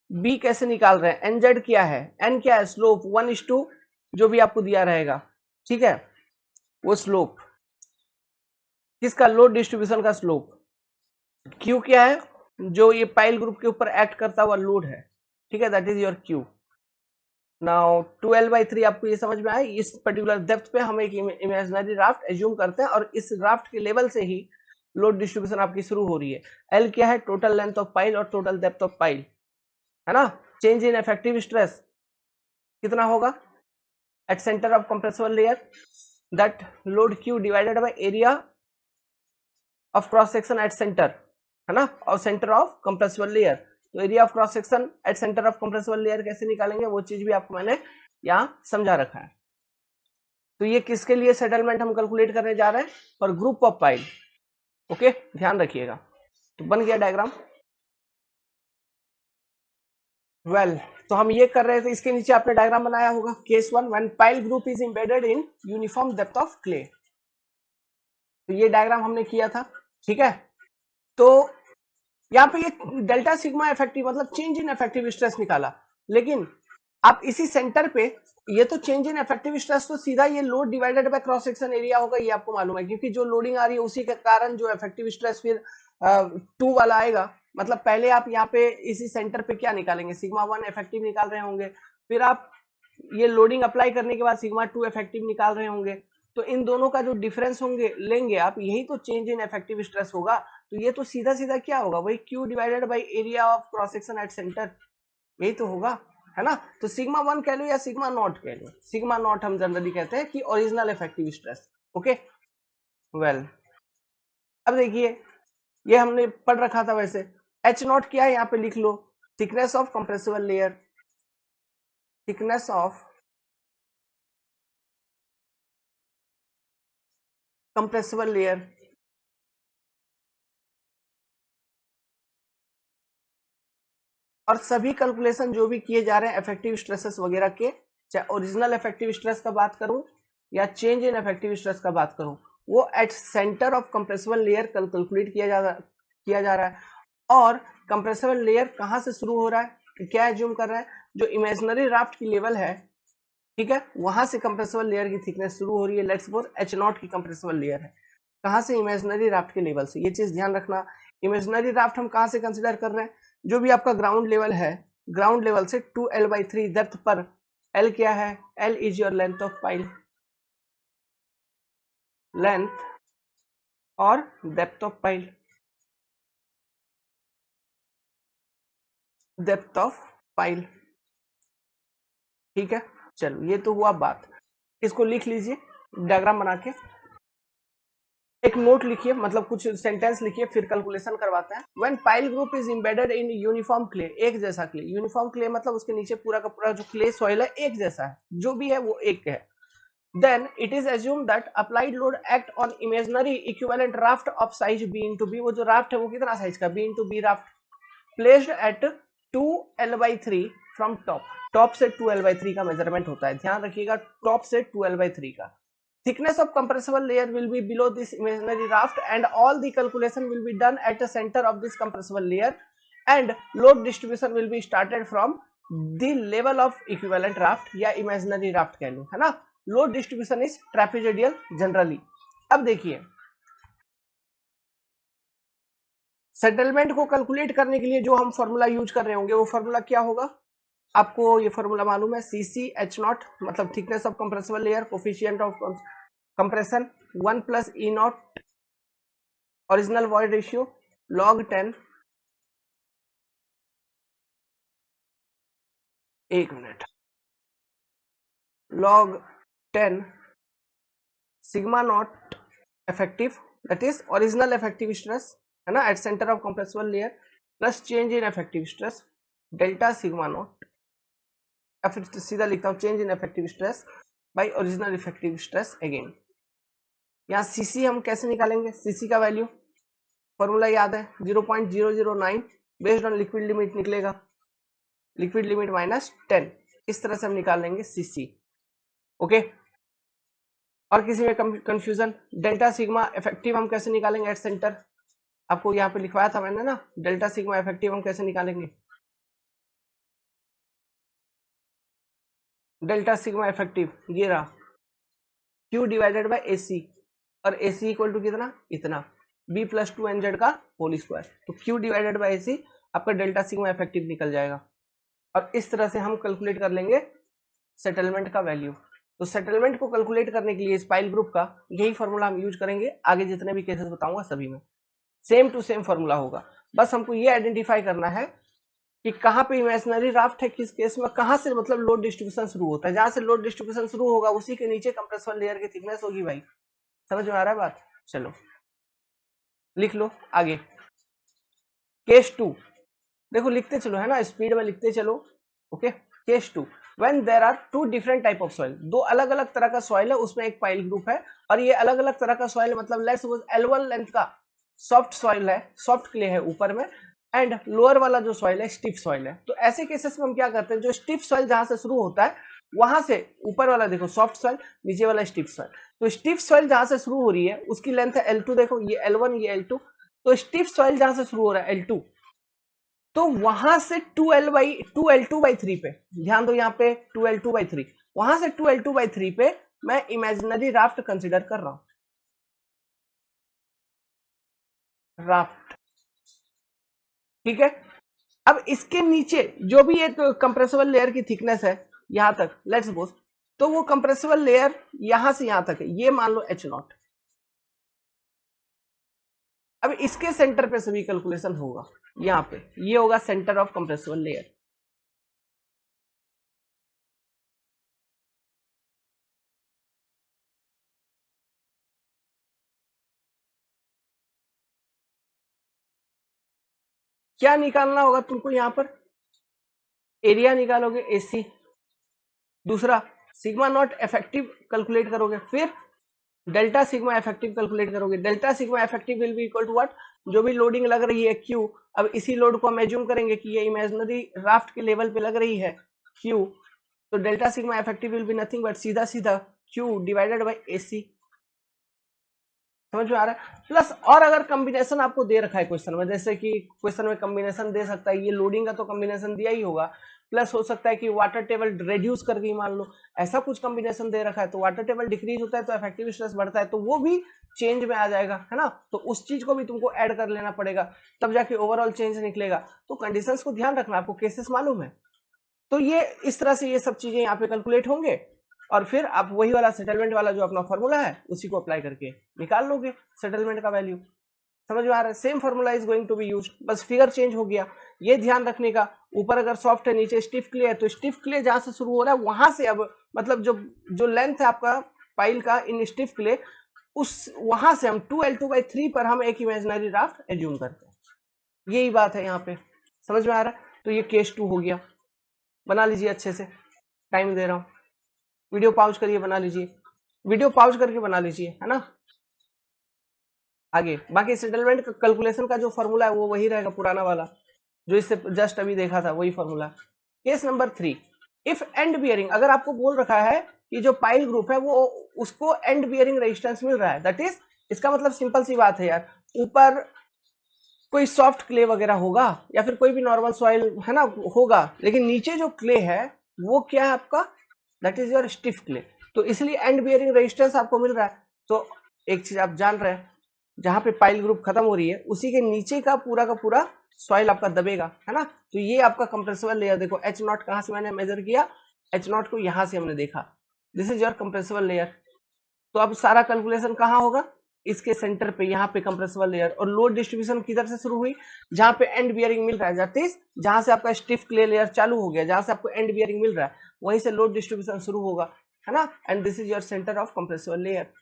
बी कैसे निकाल रहे हैं, एनजेड क्या है, एन क्या है, स्लोप 1:2 जो भी आपको दिया रहेगा, ठीक है, वो स्लोप किसका, लोड डिस्ट्रीब्यूशन का स्लोप। क्यू क्या है, जो ये पाइल ग्रुप के ऊपर एक्ट करता हुआ लोड है, ठीक है, that is your Q. Now 2L/3 आपको ये समझ में आया, इस पर्टिकुलर डेप्थ पे हम एक इमेजिनरी राफ्ट एज्यूम करते हैं, और इस राफ्ट के लेवल से ही लोड डिस्ट्रीब्यूशन आपकी शुरू हो रही है। एल क्या है, टोटल लेंथ ऑफ पाइल और टोटल डेप्थ ऑफ पाइल, है ना। चेंज इन इफेक्टिव स्ट्रेस कितना होगा at centre of compressible layer, that load Q divided by area of cross section at centre, है ना, और सेंटर ऑफ कंप्रेसिबल लेयर। तो area of cross section at centre of compressible layer कैसे निकालेंगे, वो चीज भी आपको मैंने यहाँ समझा रखा है। तो ये किसके लिए सेटलमेंट हम कैलकुलेट करने जा रहे हैं, for group of pile, okay, ध्यान रखिएगा। तो बन गया डायग्राम, वेल तो हम ये कर रहे थे, इसके नीचे आपने डायग्राम बनाया होगा, case 1 when pile group is embedded in uniform depth of clay, तो ये डायग्राम हमने किया था, ठीक है। तो यहाँ पे ये डेल्टा सिग्मा इफेक्टिव मतलब चेंज इन इफेक्टिव स्ट्रेस निकाला, लेकिन आप इसी सेंटर पे, ये तो चेंज इन इफेक्टिव स्ट्रेस तो सीधा ये load divided by cross section area होगा, ये आपको मालूम है, क्योंकि जो लोडिंग आ रही है उसी के कारण जो इफेक्टिव स्ट्रेस फिर 2 वाला आएगा। मतलब पहले आप यहाँ पे इसी सेंटर पे क्या निकालेंगे, सिग्मा 1 इफेक्टिव निकाल रहे होंगे, फिर आप ये लोडिंग अप्लाई करने के बाद सिग्मा 2 इफेक्टिव निकाल रहे होंगे, तो इन दोनों का जो डिफरेंस होंगे लेंगे आप, यही तो चेंज इन इफेक्टिव स्ट्रेस होगा। तो ये तो सीधा सीधा क्या होगा, वही Q divided by area of cross section at centre, यही तो होगा, है ना। तो सिग्मा 1 कह लो या सिग्मा नॉट कह लो, सिग्मा नॉट हम जनरली कहते हैं कि original effective stress, okay. Well अब देखिए, ये हमने पढ़ रखा था वैसे, H नॉट क्या है यहाँ पे लिख लो, thickness of compressible layer, thickness of compressible layer और सभी कैलकुलेशन जो भी किए जा रहे हैं इफेक्टिव स्ट्रेसेस वगैरह के, चाहे ओरिजिनल इफेक्टिव स्ट्रेस का बात करूं या चेंज इन इफेक्टिव स्ट्रेस का बात करूं, वो at centre of compressible layer calculate किया जा रहा है। और कंप्रेसिबल लेयर कहां से शुरू हो रहा है, क्या एज्यूम कर रहा है, जो इमेजिनरी राफ्ट की लेवल है, ठीक है, वहां से कंप्रेसिबल लेयर की थिकनेस शुरू हो रही है। लेट्स सपोज एच नॉट की कंप्रेसिबल लेयर है, कहां से, इमेजिनरी राफ्ट के लेवल से। ये चीज ध्यान रखना, इमेजिनरी राफ्ट हम कहां से कंसिडर कर रहे हैं, जो भी आपका ग्राउंड लेवल है, ग्राउंड लेवल से 2l/3 डेप्थ पर। l क्या है, l is your length of pile, length और depth of pile, depth of pile, ठीक है। चलो ये तो हुआ बात, इसको लिख लीजिए डायग्राम बना के, एक नोट लिखिए, मतलब कुछ सेंटेंस लिखिए, फिर कैलकुलेशन करवाते हैं। When pile group is embedded in uniform clay, एक जैसा क्ले, यूनिफॉर्म क्ले मतलब उसके नीचे पूरा का पूरा जो क्ले सॉइल है एक जैसा है, जो भी है वो एक है। Then it is assume that applied load act on imaginary equivalent raft of size b into B, वो जो राफ्ट है वो कितना साइज का, b into B raft, placed at 2l/3 from top, top से 2l/3 का मेजरमेंट होता है, ध्यान रखिएगा, टॉप से 2l/3 का। Thickness of compressible layer will be below this imaginary raft and all the calculation will be done at the center of this compressible layer and load distribution will be started from the level of equivalent raft या imaginary raft कह लो, है ना। load distribution is trapezoidal generally। अब देखिए settlement को calculate करने के लिए जो हम फॉर्मूला यूज कर रहे होंगे वो फॉर्मूला क्या होगा, आपको ये फॉर्मूला मालूम है, सी सी एच नॉट मतलब thickness of compressible layer, coefficient of compression 1 plus E not original void ratio log 10, एक minute, log 10 sigma not effective, that is original effective stress, है ना, at centre of compressible layer, plus change in effective stress delta sigma not, या फिर सीधा लिखता हूँ change in effective stress by original effective stress again. यहाँ CC हम कैसे निकालेंगे, सीसी का वैल्यू फॉर्मूला याद है 0.009 बेस्ड ऑन लिक्विड लिमिट निकलेगा, लिक्विड लिमिट माइनस 10, इस तरह से हम निकाल लेंगे सीसी। ओके, और किसी में कंफ्यूजन, डेल्टा सिग्मा इफेक्टिव हम कैसे निकालेंगे एट सेंटर, आपको यहाँ पे लिखवाया था मैंने ना, डेल्टा सिग्मा इफेक्टिव हम कैसे निकालेंगे, डेल्टा सिग्मा इफेक्टिव ये रहा Q डिवाइडेड बाय AC, और AC इक्वल टू कितना, इतना, B प्लस 2NZ का होल स्क्वायर, तो Q डिवाइडेड बाय AC आपका डेल्टा सिग्मा इफेक्टिव निकल जाएगा। और इस तरह से हम कैलकुलेट कर लेंगे सेटलमेंट का वैल्यू। तो सेटलमेंट को कैलकुलेट करने के लिए स्पाइल ग्रुप का यही फॉर्मूला हम यूज करेंगे, आगे जितने भी केसेस बताऊंगा सभी में सेम टू सेम फॉर्मूला होगा। बस हमको ये आइडेंटिफाई करना है कि कहाँ पे इमेजिनरी राफ्ट है, किस केस में, कहाँ से मतलब लोड डिस्ट्रीब्यूशन शुरू होता है, जहां से लोड डिस्ट्रीब्यूशन शुरू होगा उसी के नीचे कंप्रेसिबल लेयर की थिकनेस होगी भाई, समझ में आ रहा है बात। चलो लिख लो आगे, केस 2, देखो लिखते चलो, है ना, स्पीड में लिखते चलो। Okay, case 2, when there are two different type of soil, दो अलग अलग तरह का सॉइल है, उसमें एक पाइल ग्रुप है, और ये अलग अलग तरह का सॉइल मतलब लेट्स सपोज L1 लेंथ का सॉफ्ट सॉइल है, सॉफ्ट क्ले है ऊपर में, एंड लोअर वाला जो सॉइल है स्टिफ सॉइल है। तो ऐसे केसेस में हम क्या करते हैं, जो स्टिफ सॉइल जहां से शुरू होता है वहां से ऊपर वाला देखो सॉफ्ट सॉइल, नीचे वाला स्टिफ सॉइल, तो स्टिफ सॉइल जहां से शुरू हो रही है उसकी लेंथ है L2, देखो ये L1 ये L2, तो स्टिफ सॉइल जहां से शुरू हो रहा है L2, तो वहां से 2L2/3 पे, ध्यान दो यहाँ पे 2L2/3, वहां से 2L2/3 पे मैं इमेजिनरी राफ्ट कंसिडर कर रहा हूं, राफ्ट, ठीक है। अब इसके नीचे जो भी एक कंप्रेसिबल लेयर की थिकनेस है यहां तक, लेट्स सपोज, तो वो कंप्रेसिबल लेयर यहां से यहां तक है, ये मान लो H0। अब इसके सेंटर पे सभी कैलकुलेशन होगा, यहाँ पे ये होगा सेंटर ऑफ कंप्रेसिबल लेयर। क्या निकालना होगा तुमको, यहाँ पर एरिया निकालोगे AC, दूसरा सिग्मा नॉट इफेक्टिव कैलकुलेट करोगे, फिर डेल्टा सिग्मा इफेक्टिव कैलकुलेट करोगे। Delta sigma effective will be equal to what, जो भी लोडिंग लग रही है क्यू, अब इसी लोड को हम एज्यूम करेंगे कि ये इमेजिनरी राफ्ट के लेवल पे लग रही है क्यू, तो delta sigma effective will be nothing but सीधा सीधा क्यू डिवाइडेड बाय एसी। समझ में आ रहा है? प्लस और अगर कॉम्बिनेशन आपको दे रखा है क्वेश्चन में, जैसे कि क्वेश्चन में कॉम्बिनेशन दे सकता है, ये लोडिंग का तो कॉम्बिनेशन दिया ही होगा, प्लस हो सकता है कि वाटर टेबल रिड्यूस करके मान लो, ऐसा कुछ कॉम्बिनेशन दे रखा है, तो वाटर टेबल डिक्रीज होता है तो इफेक्टिव स्ट्रेस बढ़ता है, तो वो भी चेंज में आ जाएगा, है ना? तो उस चीज को भी तुमको ऐड कर लेना पड़ेगा, तब जाके ओवरऑल चेंज निकलेगा। तो कंडीशंस को ध्यान रखना, आपको केसेस मालूम है, तो ये इस तरह से ये सब चीजें यहाँ पे कैलकुलेट होंगे, और फिर आप वही वाला सेटलमेंट वाला जो अपना फॉर्मूला है उसी को अप्लाई करके निकाल लोगे सेटलमेंट का वैल्यू। समझ में आ रहा है? Same formula is going to be used, बस फिगर चेंज हो गया। ये ध्यान रखने का, ऊपर अगर सॉफ्ट है नीचे स्टिफ क्ले है, तो स्टिफ क्ले जहां से शुरू हो रहा है वहां से अब मतलब जो जो लेंथ है आपका पाइल का इन स्टिफ क्ले, उस वहां से हम 2L2/3 पर हम एक इमेजिनरी राफ्ट एज्यूम करते हैं। यही बात है यहाँ पे, समझ में आ रहा है? तो ये केस 2 हो गया, बना लीजिए अच्छे से, टाइम दे रहा हूँ, वीडियो पॉज करिए बना लीजिए, वीडियो पॉज करके बना लीजिए, है ना? आगे बाकी सेटलमेंट कैलकुलेशन का जो फॉर्मूला है वो वही रहेगा, पुराना वाला जो इससे जस्ट अभी देखा था, वही formula. Case number 3, if and bearing, अगर आपको बोल रखा है कि जो पाइल ग्रुप है वो उसको एंड बियरिंग रेजिस्टेंस मिल रहा है, दैट इज, इसका मतलब सिंपल सी बात है यार, ऊपर कोई सॉफ्ट क्ले वगैरह होगा या फिर कोई भी नॉर्मल सॉइल है ना होगा, लेकिन नीचे जो क्ले है वो क्या है आपका, that is your stiff clay, तो इसलिए एंड बियरिंग रेजिस्टेंस आपको मिल रहा है। तो एक चीज आप जान रहे हैं, जहां पे पाइल ग्रुप खत्म हो रही है उसी के नीचे का पूरा सॉइल आपका दबेगा, है ना? तो ये आपका कंप्रेसिबल लेयर, देखो एच नॉट कहां से मैंने मेजर किया, एच नॉट को यहां से हमने देखा, this is your compressible layer. तो अब सारा कैलकुलेशन कहाँ होगा, इसके सेंटर पे, यहाँ पे कंप्रेसिबल लेयर, और लोड डिस्ट्रीब्यूशन किधर से शुरू हुई, जहां पे एंड बियरिंग मिल रहा है, दैट इज जहां से आपका स्टिफ क्ले लेयर चालू हो गया, जहां से आपको एंड बियरिंग मिल रहा है वहीं से लोड डिस्ट्रीब्यूशन शुरू होगा, है ना? And this is your centre of compressible layer.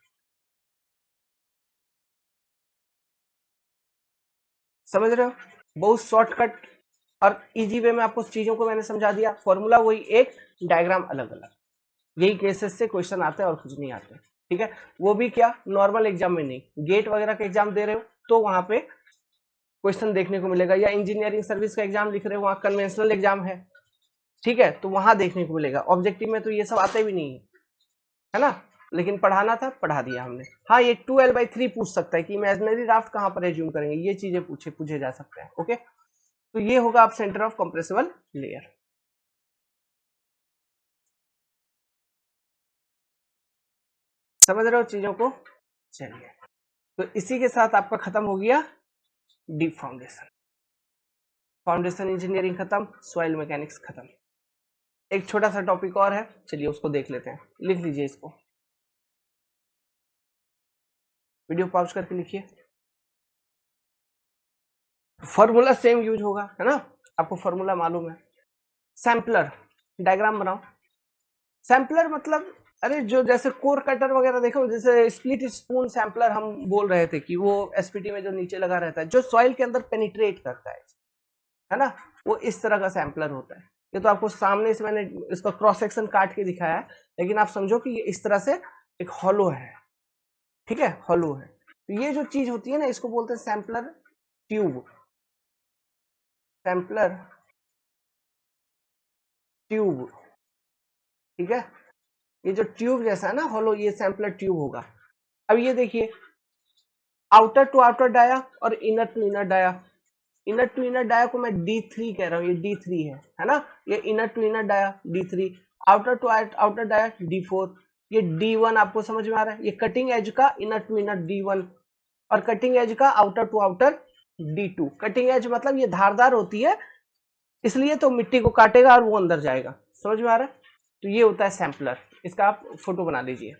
समझ रहे हो? बहुत शॉर्टकट और इजी वे में आपको चीजों को मैंने समझा दिया, फॉर्मूला वही एक, डायग्राम अलग अलग, यही केसेस से क्वेश्चन आते हैं और कुछ नहीं आते, ठीक है? वो भी क्या, नॉर्मल एग्जाम में नहीं, गेट वगैरह के एग्जाम दे रहे हो तो वहां पे क्वेश्चन देखने को मिलेगा, या इंजीनियरिंग सर्विस का एग्जाम लिख रहे हो, वहां कन्वेंशनल एग्जाम है, ठीक है, तो वहां देखने को मिलेगा। ऑब्जेक्टिव में तो ये सब आते भी नहीं है ना? लेकिन पढ़ाना था, पढ़ा दिया हमने। हाँ, ये 2L/3 पूछ सकता है कि इमेजिनरी राफ्ट कहां पर एज्यूम करेंगे, ये चीजें पूछे जा सकते हैं। ओके, तो ये होगा आप सेंटर ऑफ कंप्रेसिबल लेयर। समझ रहे हो चीजों को? चलिए, तो इसी के साथ आपका खत्म हो गया डीप फाउंडेशन, फाउंडेशन इंजीनियरिंग खत्म, सॉइल मैकेनिक्स खत्म। एक छोटा सा टॉपिक और है, चलिए उसको देख लेते हैं, लिख लीजिए इसको, वीडियो पॉज करके लिखिए। फॉर्मूला सेम यूज होगा, है ना? आपको फॉर्मूला मालूम है। सैम्पलर, डायग्राम बनाओ। सैम्पलर मतलब, अरे जो जैसे कोर कटर वगैरह देखो, जैसे स्प्लिट स्पून सैम्पलर हम बोल रहे थे कि वो एसपीटी में जो नीचे लगा रहता है, जो सॉइल के अंदर पेनिट्रेट करता है ना, वो इस तरह का सैम्पलर होता है। ये तो आपको सामने से मैंने इसका क्रॉस सेक्शन काट के दिखाया है, लेकिन आप समझो कि ये इस तरह से एक हॉलो है, ठीक है, हॉलो है। तो ये जो चीज होती है ना, इसको बोलते हैं सैम्पलर ट्यूब, सैम्पलर ट्यूब, ठीक है? ये जो ट्यूब जैसा है ना हॉलो, ये सैम्पलर ट्यूब होगा। अब ये देखिए, आउटर टू आउटर डाया और inner to inner dia, inner to inner dia को मैं D3 कह रहा हूँ, ये D3 है ना? ये inner to inner dia D3, outer to outer dia D4, ये D1 आपको समझ में आ रहा है, ये कटिंग एज का इनर टू इनर D1, और कटिंग एज का outer to outer D2। Cutting edge मतलब ये धारदार होती है, इसलिए तो मिट्टी को काटेगा और वो अंदर जाएगा। समझ में आ रहा है? तो ये होता है सैम्पलर, इसका आप फोटो बना लीजिए,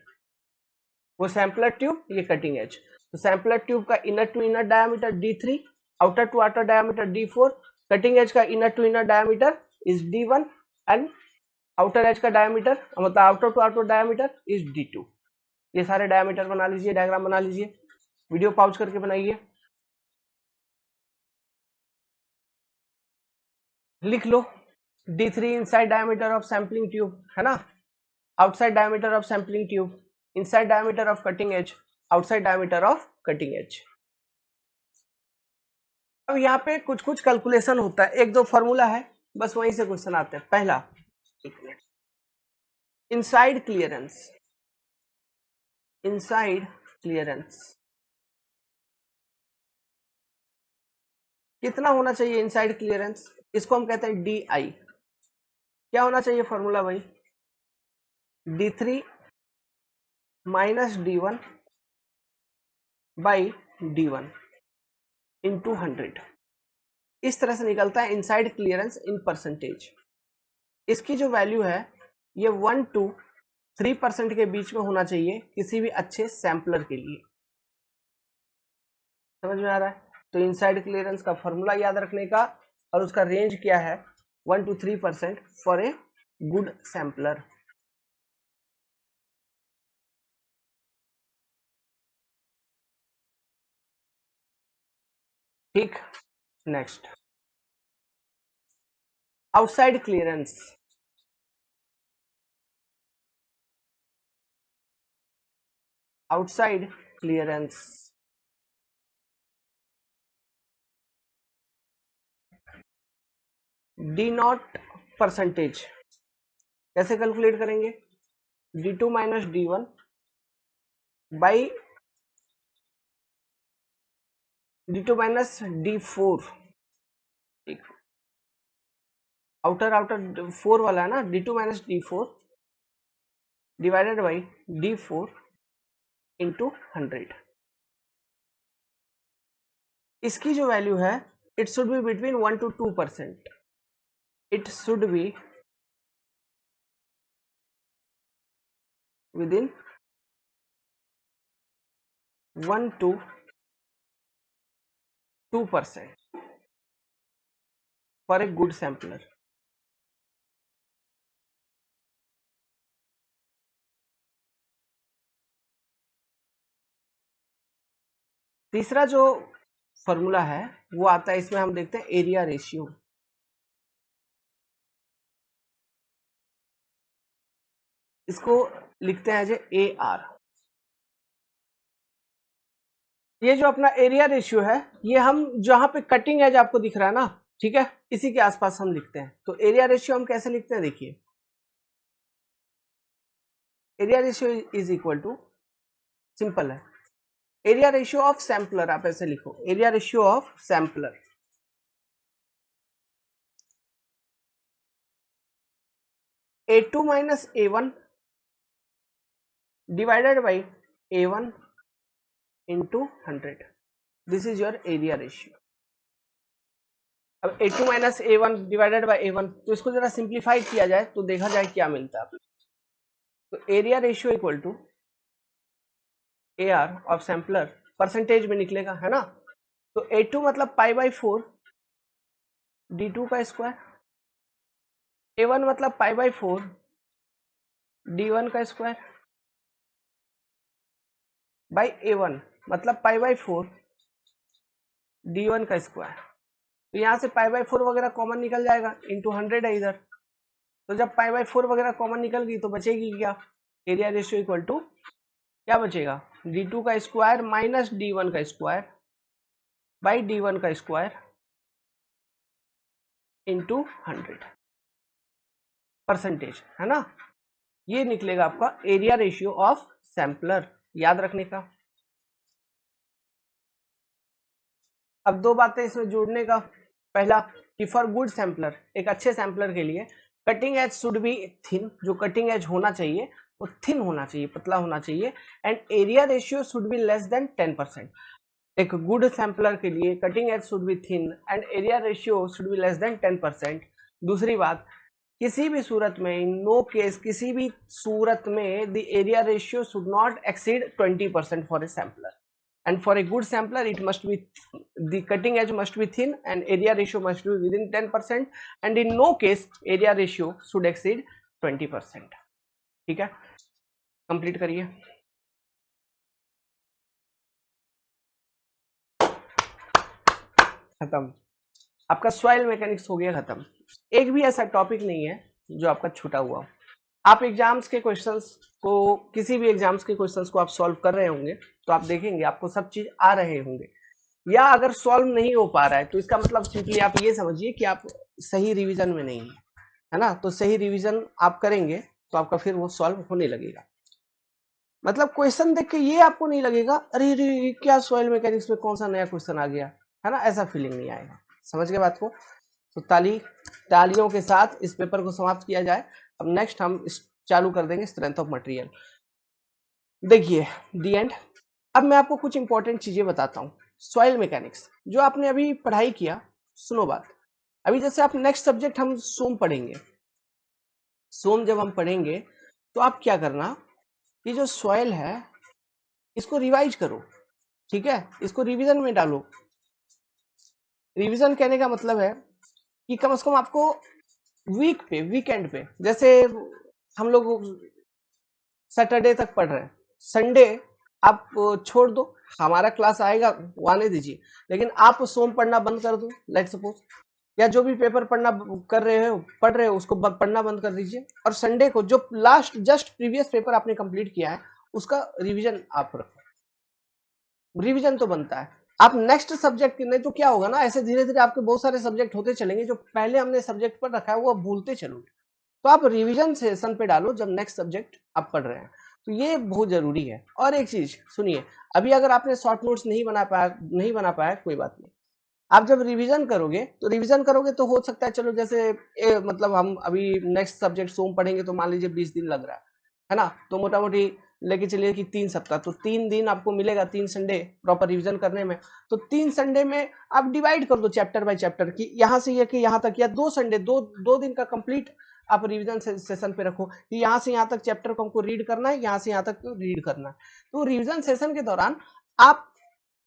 वो सैम्पलर ट्यूब, ये कटिंग एज। तो सैम्पलर ट्यूब का inner to inner diameter D3, outer to outer diameter D4, cutting edge का inner to inner diameter is D1, and outer edge का डायमीटर मतलब outer to outer diameter is D2। ये सारे diameter बना लीजिए, diagram बना लीजिए, वीडियो पॉज करके बनाइए, लिख लो D3 inside diameter of sampling tube, है ना? outside diameter of sampling tube, inside diameter of cutting edge, outside diameter of cutting edge. अब यहाँ पे कुछ कुछ कैलकुलेशन होता है, एक दो फॉर्मूला है बस वहीं से क्वेश्चन आते हैं. पहला इनसाइड क्लियरेंस, इनसाइड क्लियरेंस कितना होना चाहिए? इनसाइड क्लियरेंस इसको हम कहते हैं डी आई. क्या होना चाहिए फॉर्मूला भाई? d3 minus d1 by d1 into 100. इस तरह से निकलता है इनसाइड क्लियरेंस इन परसेंटेज. इसकी जो वैल्यू है ये 1 to 3% के बीच में होना चाहिए किसी भी अच्छे सैम्पलर के लिए. समझ में आ रहा है? तो इनसाइड क्लियरेंस का फॉर्मूला याद रखने का और उसका रेंज क्या है 1 to 3% for a good sampler. ठीक. Next outside clearance. Outside clearance D naught percentage कैसे कैलकुलेट करेंगे? d2 minus d1 by d2 minus d4. Outer outer 4 वाला है ना, d2 minus d4 divided by d4 into 100. इसकी जो वैल्यू है it should be between 1 to 2%. It should B within 1 to 2% for a good sampler. तीसरा जो formula है वो आता है, इसमें हम देखते हैं एरिया रेशियो. इसको लिखते हैं एज ए आर. ये जो अपना एरिया रेशियो है ये हम जहां पे कटिंग एज आपको दिख रहा है ना, ठीक है, इसी के आसपास हम लिखते हैं. तो एरिया रेशियो हम कैसे लिखते हैं? देखिए area ratio is equal to, simple है, एरिया रेशियो ऑफ सैम्पलर. आप ऐसे लिखो area ratio of sampler. A2 minus A1 divided by A1 into 100. This is your area ratio. अब A2 minus A1 divided by A1, तो इसको जरा simplify किया जाए तो देखा जाए क्या मिलता है. तो area ratio equal to AR of sampler percentage में निकलेगा, है ना. तो A2 मतलब पाई बाई 4 D2 का स्क्वायर, A1 मतलब पाई बाई 4 D1 का स्क्वायर बाई A1 मतलब पाई बाई 4 D1 का स्क्वायर. तो यहाँ से पाई बाई 4 वगैरह कॉमन निकल जाएगा, इंटू 100 है इधर. तो जब पाई बाई 4 वगैरह कॉमन निकल गई तो बचेगी क्या? एरिया रेशियो इक्वल टू क्या बचेगा? D2 का स्क्वायर माइनस D1 का स्क्वायर बाई D1 का स्क्वायर इंटू 100 परसेंटेज, है ना. ये निकलेगा आपका एरिया रेशियो ऑफ सैम्पलर. याद रखने का. अब दो बातें इसमें जोड़ने का. पहला कि फॉर गुड सैम्पलर, एक अच्छे सैम्पलर के लिए cutting age should be thin. जो कटिंग एज होना चाहिए वो थिन होना चाहिए, पतला होना चाहिए. And area ratio should be less than 10%. एक गुड सैम्पलर के लिए cutting age should be thin and area ratio should be less than 10%. दूसरी बात, किसी भी सूरत में, इन नो केस, किसी भी सूरत में the area ratio should not exceed 20% for a sampler. And for a good sampler it must be, the cutting edge must be thin and area ratio must be within 10%, and in no case area ratio should exceed 20%. ठीक है, complete करिए. खत्म. आपका soil mechanics हो गया खत्म. एक भी ऐसा टॉपिक नहीं है जो आपका छूटा हुआ. आप एग्जाम्स के क्वेश्चंस को, किसी भी एग्जाम्स के क्वेश्चंस को आप सॉल्व कर रहे होंगे तो आप देखेंगे आपको सब चीज आ रहे होंगे, या अगर सॉल्व नहीं हो पा रहा है तो इसका मतलब सिंपली आप ये समझिए कि आप सही रिवीजन में नहीं है ना। तो सही रिवीजन आप करेंगे तो आपका फिर वो सॉल्व होने लगेगा। मतलब क्वेश्चन देख के ये आपको नहीं लगेगा अरे अरे क्या सॉइल मैकेनिक्स में कौन सा नया क्वेश्चन आ गया, है ना, ऐसा फीलिंग नहीं आएगा। समझ गए बात को? तो तालियों के साथ इस पेपर को समाप्त किया जाए। अब नेक्स्ट हम चालू कर देंगे स्ट्रेंथ ऑफ मटेरियल। देखिए दी एंड। अब मैं आपको कुछ इंपॉर्टेंट चीजें बताता हूँ। सॉइल मैकेनिक्स जो आपने अभी पढ़ाई किया, सुनो बात। अभी जैसे आप नेक्स्ट सब्जेक्ट हम सोम पढ़ेंगे, सोम जब हम पढ़ेंगे तो आप क्या करना, ये जो सॉइल है इसको रिवाइज करो, ठीक है, इसको रिवीजन में डालो। रिवीजन कहने का मतलब है कि कम से कम आपको वीक पे, वीकेंड पे, जैसे हम लोग सैटरडे तक पढ़ रहे हैं, संडे आप छोड़ दो, हमारा क्लास आएगा वो आने दीजिए, लेकिन आप सोम पढ़ना बंद कर दो लेट सपोज, या जो भी पेपर पढ़ना कर रहे हो पढ़ रहे हो उसको पढ़ना बंद कर दीजिए, और संडे को जो लास्ट जस्ट प्रीवियस पेपर आपने कंप्लीट किया है उसका रिवीजन आप रखो। रिवीजन तो बनता है। आप नेक्स्ट सब्जेक्ट, नहीं तो क्या होगा ना, ऐसे धीरे धीरे आपके बहुत सारे सब्जेक्ट होते चलेंगे, जो पहले हमने सब्जेक्ट पर रखा है वो आप भूलते चलोगे। तो आप रिवीजन सेशन पे डालो जब नेक्स्ट सब्जेक्ट आप पढ़ रहे हैं, तो ये बहुत जरूरी है। और एक चीज सुनिए, अभी अगर आपने शॉर्ट नोट्स नहीं बना पाया कोई बात नहीं, आप जब रिवीजन करोगे तो हो सकता है, चलो जैसे मतलब हम अभी नेक्स्ट सब्जेक्ट सोम पढ़ेंगे तो मान लीजिए 20 दिन लग रहा है ना, तो मोटा मोटी लेके चलिए कि 3 सप्ताह, तो 3 दिन आपको मिलेगा, 3 संडे प्रॉपर रिवीजन करने में। तो 3 संडे में आप डिवाइड कर दो चैप्टर बाय चैप्टर की, यहाँ से ये कि यहाँ तक, या 2 संडे, दो दिन का कंप्लीट आप रिवीजन सेशन पे रखो कि यहाँ से यहाँ तक चैप्टर को हमको रीड करना है, यहाँ से यहाँ तक रीड करना है। तो रिवीजन सेशन के दौरान आप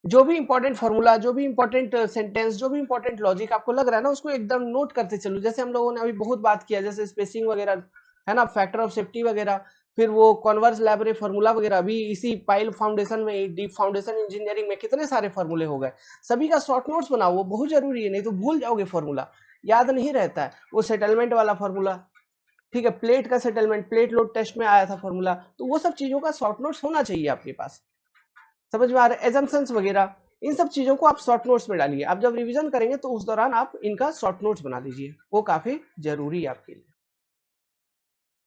जो भी इंपॉर्टेंट फॉर्मूला, जो भी इंपॉर्टेंट सेंटेंस, जो भी इंपॉर्टेंट लॉजिक आपको लग रहा है ना, उसको एकदम नोट करते चलो। जैसे हम लोगों ने अभी बहुत बात किया, जैसे स्पेसिंग वगैरह है ना, फैक्टर ऑफ सेफ्टी वगैरह, फिर वो कॉन्वर्स लैबरे फॉर्मूला वगैरह, अभी इसी पाइल फाउंडेशन में, डीप फाउंडेशन इंजीनियरिंग में कितने सारे फॉर्मूले हो गए। सभी का शॉर्ट नोट्स बनाओ, वो बहुत जरूरी है, नहीं तो भूल जाओगे फॉर्मूला, याद नहीं रहता है। वो सेटलमेंट वाला फॉर्मूला, ठीक है, प्लेट का सेटलमेंट, प्लेट लोड टेस्ट में आया था फॉर्मूला, तो वो सब चीजों का शॉर्ट नोट्स होना चाहिए आपके पास। समझ में आ रहा है? एजम्पशंस वगैरह, इन सब चीजों को आप शॉर्ट नोट्स में डालिए। आप जब रिवीजन करेंगे तो उस दौरान आप इनका शॉर्ट नोट्स बना लीजिए, वो काफी जरूरी है आपके लिए।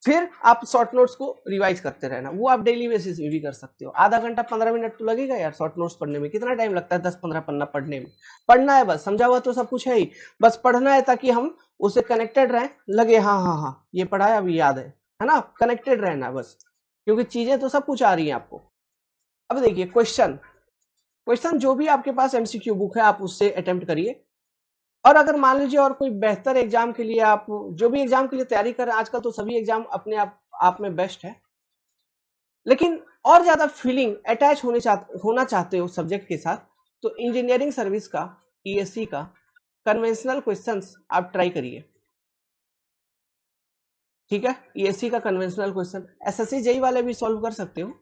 फिर आप शॉर्ट नोट्स को रिवाइज करते रहना, वो आप डेली बेसिस में भी कर सकते हो। आधा घंटा 15 मिनट तो लगेगा यार शॉर्ट नोट्स पढ़ने में, कितना टाइम लगता है 10-15 पन्ना पढ़ने में। पढ़ना है बस, समझा हुआ तो सब कुछ है ही, बस पढ़ना है ताकि हम उससे कनेक्टेड रहें, लगे हाँ हाँ हाँ ये पढ़ा है अभी याद है ना, कनेक्टेड रहना बस, क्योंकि चीजें तो सब कुछ आ रही हैं आपको। अब देखिए क्वेश्चन, क्वेश्चन जो भी आपके पास एमसीक्यू बुक है आप उससे अटेम्प्ट करिए। और अगर मान लीजिए और कोई बेहतर एग्जाम के लिए, आप जो भी एग्जाम के लिए तैयारी कर रहे हैं, आजकल तो सभी एग्जाम अपने आप में बेस्ट है, लेकिन और ज्यादा फीलिंग अटैच होना चाहते हो सब्जेक्ट के साथ, तो इंजीनियरिंग सर्विस का, ईएससी का कन्वेंशनल क्वेश्चंस आप ट्राई करिए, ठीक है। ईएससी का कन्वेंशनल क्वेश्चन एसएससी जेई वाले भी सॉल्व कर सकते हो,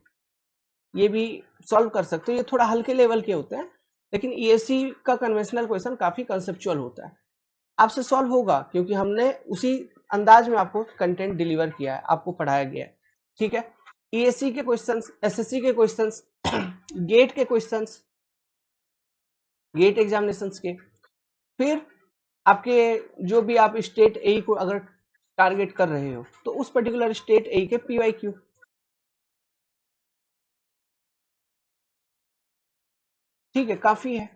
ये भी सॉल्व कर सकते हो, ये थोड़ा हल्के लेवल के होते हैं, लेकिन ईएससी का कन्वेंशनल क्वेश्चन काफी कंसेप्चुअल होता है, आपसे सॉल्व होगा, क्योंकि हमने उसी अंदाज में आपको कंटेंट डिलीवर किया है, आपको पढ़ाया गया है, ठीक है। ईएससी के क्वेश्चंस, एसएससी के क्वेश्चंस, गेट के क्वेश्चंस, गेट एग्जामिनेशंस के, फिर आपके जो भी आप स्टेट ए को अगर टारगेट कर रहे हो तो उस पर्टिकुलर स्टेट ए के पीवाईक्यू, ठीक है, काफी है।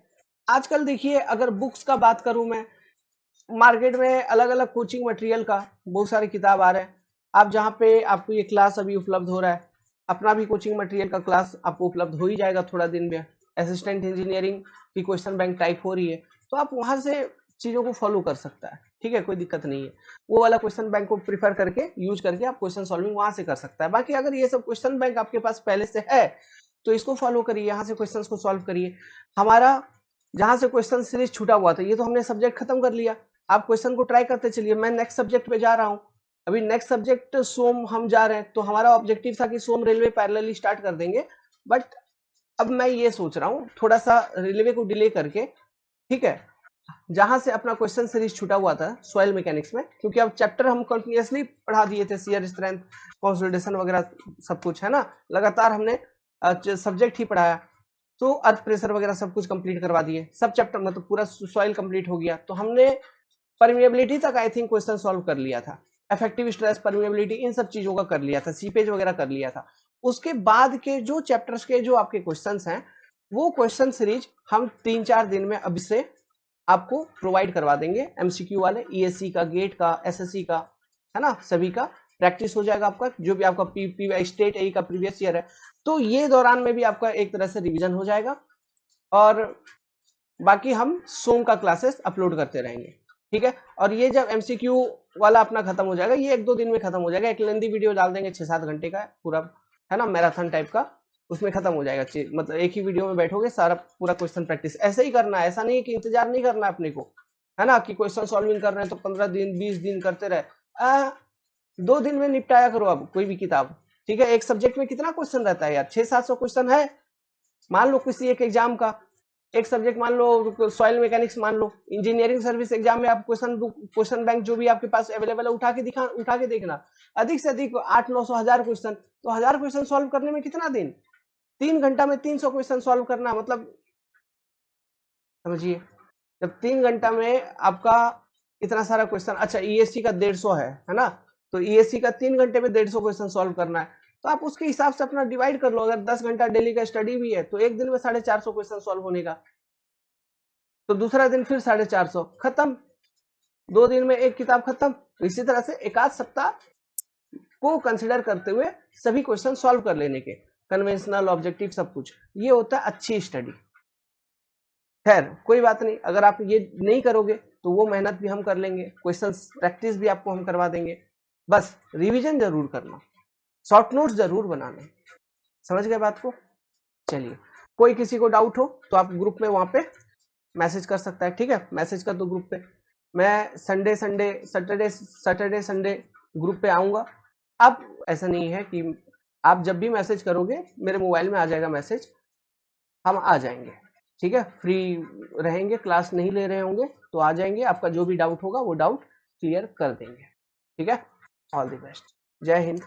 आजकल देखिए अगर बुक्स का बात करूं मैं, मार्केट में अलग अलग कोचिंग मटेरियल का बहुत सारे किताब आ रहे हैं। आप जहाँ पे आपको ये क्लास अभी उपलब्ध हो रहा है, अपना भी कोचिंग मटेरियल का क्लास आपको उपलब्ध हो ही जाएगा थोड़ा दिन में। असिस्टेंट इंजीनियरिंग की क्वेश्चन बैंक टाइप हो रही है, तो आप वहां से चीजों को फॉलो कर सकता है, ठीक है, कोई दिक्कत नहीं है। वो वाला क्वेश्चन बैंक को प्रिफर करके यूज करके आप क्वेश्चन सॉल्विंग वहां से कर सकता है। बाकी अगर ये सब क्वेश्चन बैंक आपके पास पहले से है तो इसको फॉलो करिए, यहाँ से क्वेश्चन को सॉल्व करिए। हमारा जहां से क्वेश्चन सीरीज छूटा हुआ था, ये तो हमने सब्जेक्ट खत्म कर लिया, आप क्वेश्चन को ट्राई करते चलिए। मैं नेक्स्ट सब्जेक्ट पे जा रहा हूँ, अभी नेक्स्ट सब्जेक्ट सोम हम जा रहे हैं, तो हमारा ऑब्जेक्टिव था कि सोम रेलवे पैरेलली स्टार्ट कर देंगे, बट अब मैं ये सोच रहा हूँ थोड़ा सा रेलवे को डिले करके, ठीक है, जहां से अपना क्वेश्चन सीरीज छूटा हुआ था सॉइल मैकेनिक्स में, क्योंकि अब चैप्टर हम कंटिन्यूअसली पढ़ा दिए थे, शियर स्ट्रेंथ, कंसोलिडेशन वगैरह सब कुछ है ना, लगातार हमने सब्जेक्ट ही पढ़ाया, तो अर्थ प्रेशर वगैरह सब कुछ कंप्लीट करवा दिए, सब चैप्टर मतलब पूरा सॉइल कंप्लीट हो गया, तो हमने परमिएबिलिटी तक आई थिंक क्वेश्चन सॉल्व कर लिया था, इफेक्टिव स्ट्रेस, परमिएबिलिटी, इन सब चीजों का कर लिया था, सीपेज वगैरह कर लिया था। उसके बाद के जो चैप्टर्स के जो आपके क्वेश्चंस हैं, वो क्वेश्चन सीरीज हम 3-4 दिन में अब से आपको प्रोवाइड करवा देंगे, एमसीक्यू वाले, ईएससी का, गेट का, एसएससी का, है ना, सभी का प्रैक्टिस हो जाएगा आपका, जो भी आपका पी स्टेट ए का प्रीवियस ईयर है, तो ये दौरान में भी आपका एक तरह से रिवीजन हो जाएगा, और बाकी हम सोम का क्लासेस अपलोड करते रहेंगे, ठीक है। और ये जब एमसीक्यू वाला अपना खत्म हो जाएगा, ये 1-2 दिन में खत्म हो जाएगा, एक लेंदी वीडियो डाल देंगे 6-7 घंटे का पूरा, है ना, मैराथन टाइप का, उसमें खत्म हो जाएगा, मतलब एक ही वीडियो में बैठोगे, सारा पूरा क्वेश्चन प्रैक्टिस ऐसे ही करना है, ऐसा नहीं है कि इंतजार नहीं करना अपने को, है ना, कि क्वेश्चन सॉल्विंग कर रहे हैं तो 15 दिन 20 दिन करते रहे, 2 दिन में निपटाया करो अब कोई भी किताब, ठीक है। एक सब्जेक्ट में कितना क्वेश्चन रहता है यार, 600-700 क्वेश्चन है, मान लो किसी एक एग्जाम का, एक सब्जेक्ट मान लो सॉइल मैकेनिक्स मान लो, इंजीनियरिंग सर्विस एग्जाम में आप क्वेश्चन बैंक जो भी आपके पास अवेलेबल है उठा के देखना, अधिक से अधिक 800-900 क्वेश्चन, तो 1000 क्वेश्चन सॉल्व करने में कितना दिन, 3 घंटा में 300 क्वेश्चन सॉल्व करना, मतलब समझिए, जब 3 घंटा में आपका इतना सारा क्वेश्चन, अच्छा ईएससी का 150 है ना, तो ईएससी का 3 घंटे में 150 क्वेश्चन सॉल्व करना है, तो आप उसके हिसाब से अपना डिवाइड कर लो, अगर 10 घंटा डेली का स्टडी भी है तो एक दिन में 450 क्वेश्चन सॉल्व होने का, तो दूसरा दिन फिर 450 खत्म, 2 दिन में एक किताब खत्म, तो इसी तरह से एक आध सप्ताह को कंसिडर करते हुए सभी क्वेश्चन सॉल्व कर लेने के, कन्वेंशनल, ऑब्जेक्टिव, सब कुछ, ये होता है अच्छी स्टडी। खैर कोई बात नहीं, अगर आप ये नहीं करोगे तो वो मेहनत भी हम कर लेंगे, क्वेश्चन प्रैक्टिस भी आपको हम करवा देंगे, बस रिवीजन जरूर करना, शॉर्ट नोट्स जरूर बनाना, समझ गए बात को। चलिए, कोई किसी को डाउट हो तो आप ग्रुप में वहां पे मैसेज कर सकता है, ठीक है, मैसेज कर दो ग्रुप पे, मैं सैटरडे संडे ग्रुप पे आऊंगा। अब ऐसा नहीं है कि आप जब भी मैसेज करोगे मेरे मोबाइल में आ जाएगा मैसेज, हम आ जाएंगे, ठीक है, फ्री रहेंगे, क्लास नहीं ले रहे होंगे तो आ जाएंगे, आपका जो भी डाउट होगा वो डाउट क्लियर कर देंगे, ठीक है। ऑल द बेस्ट, जय हिंद।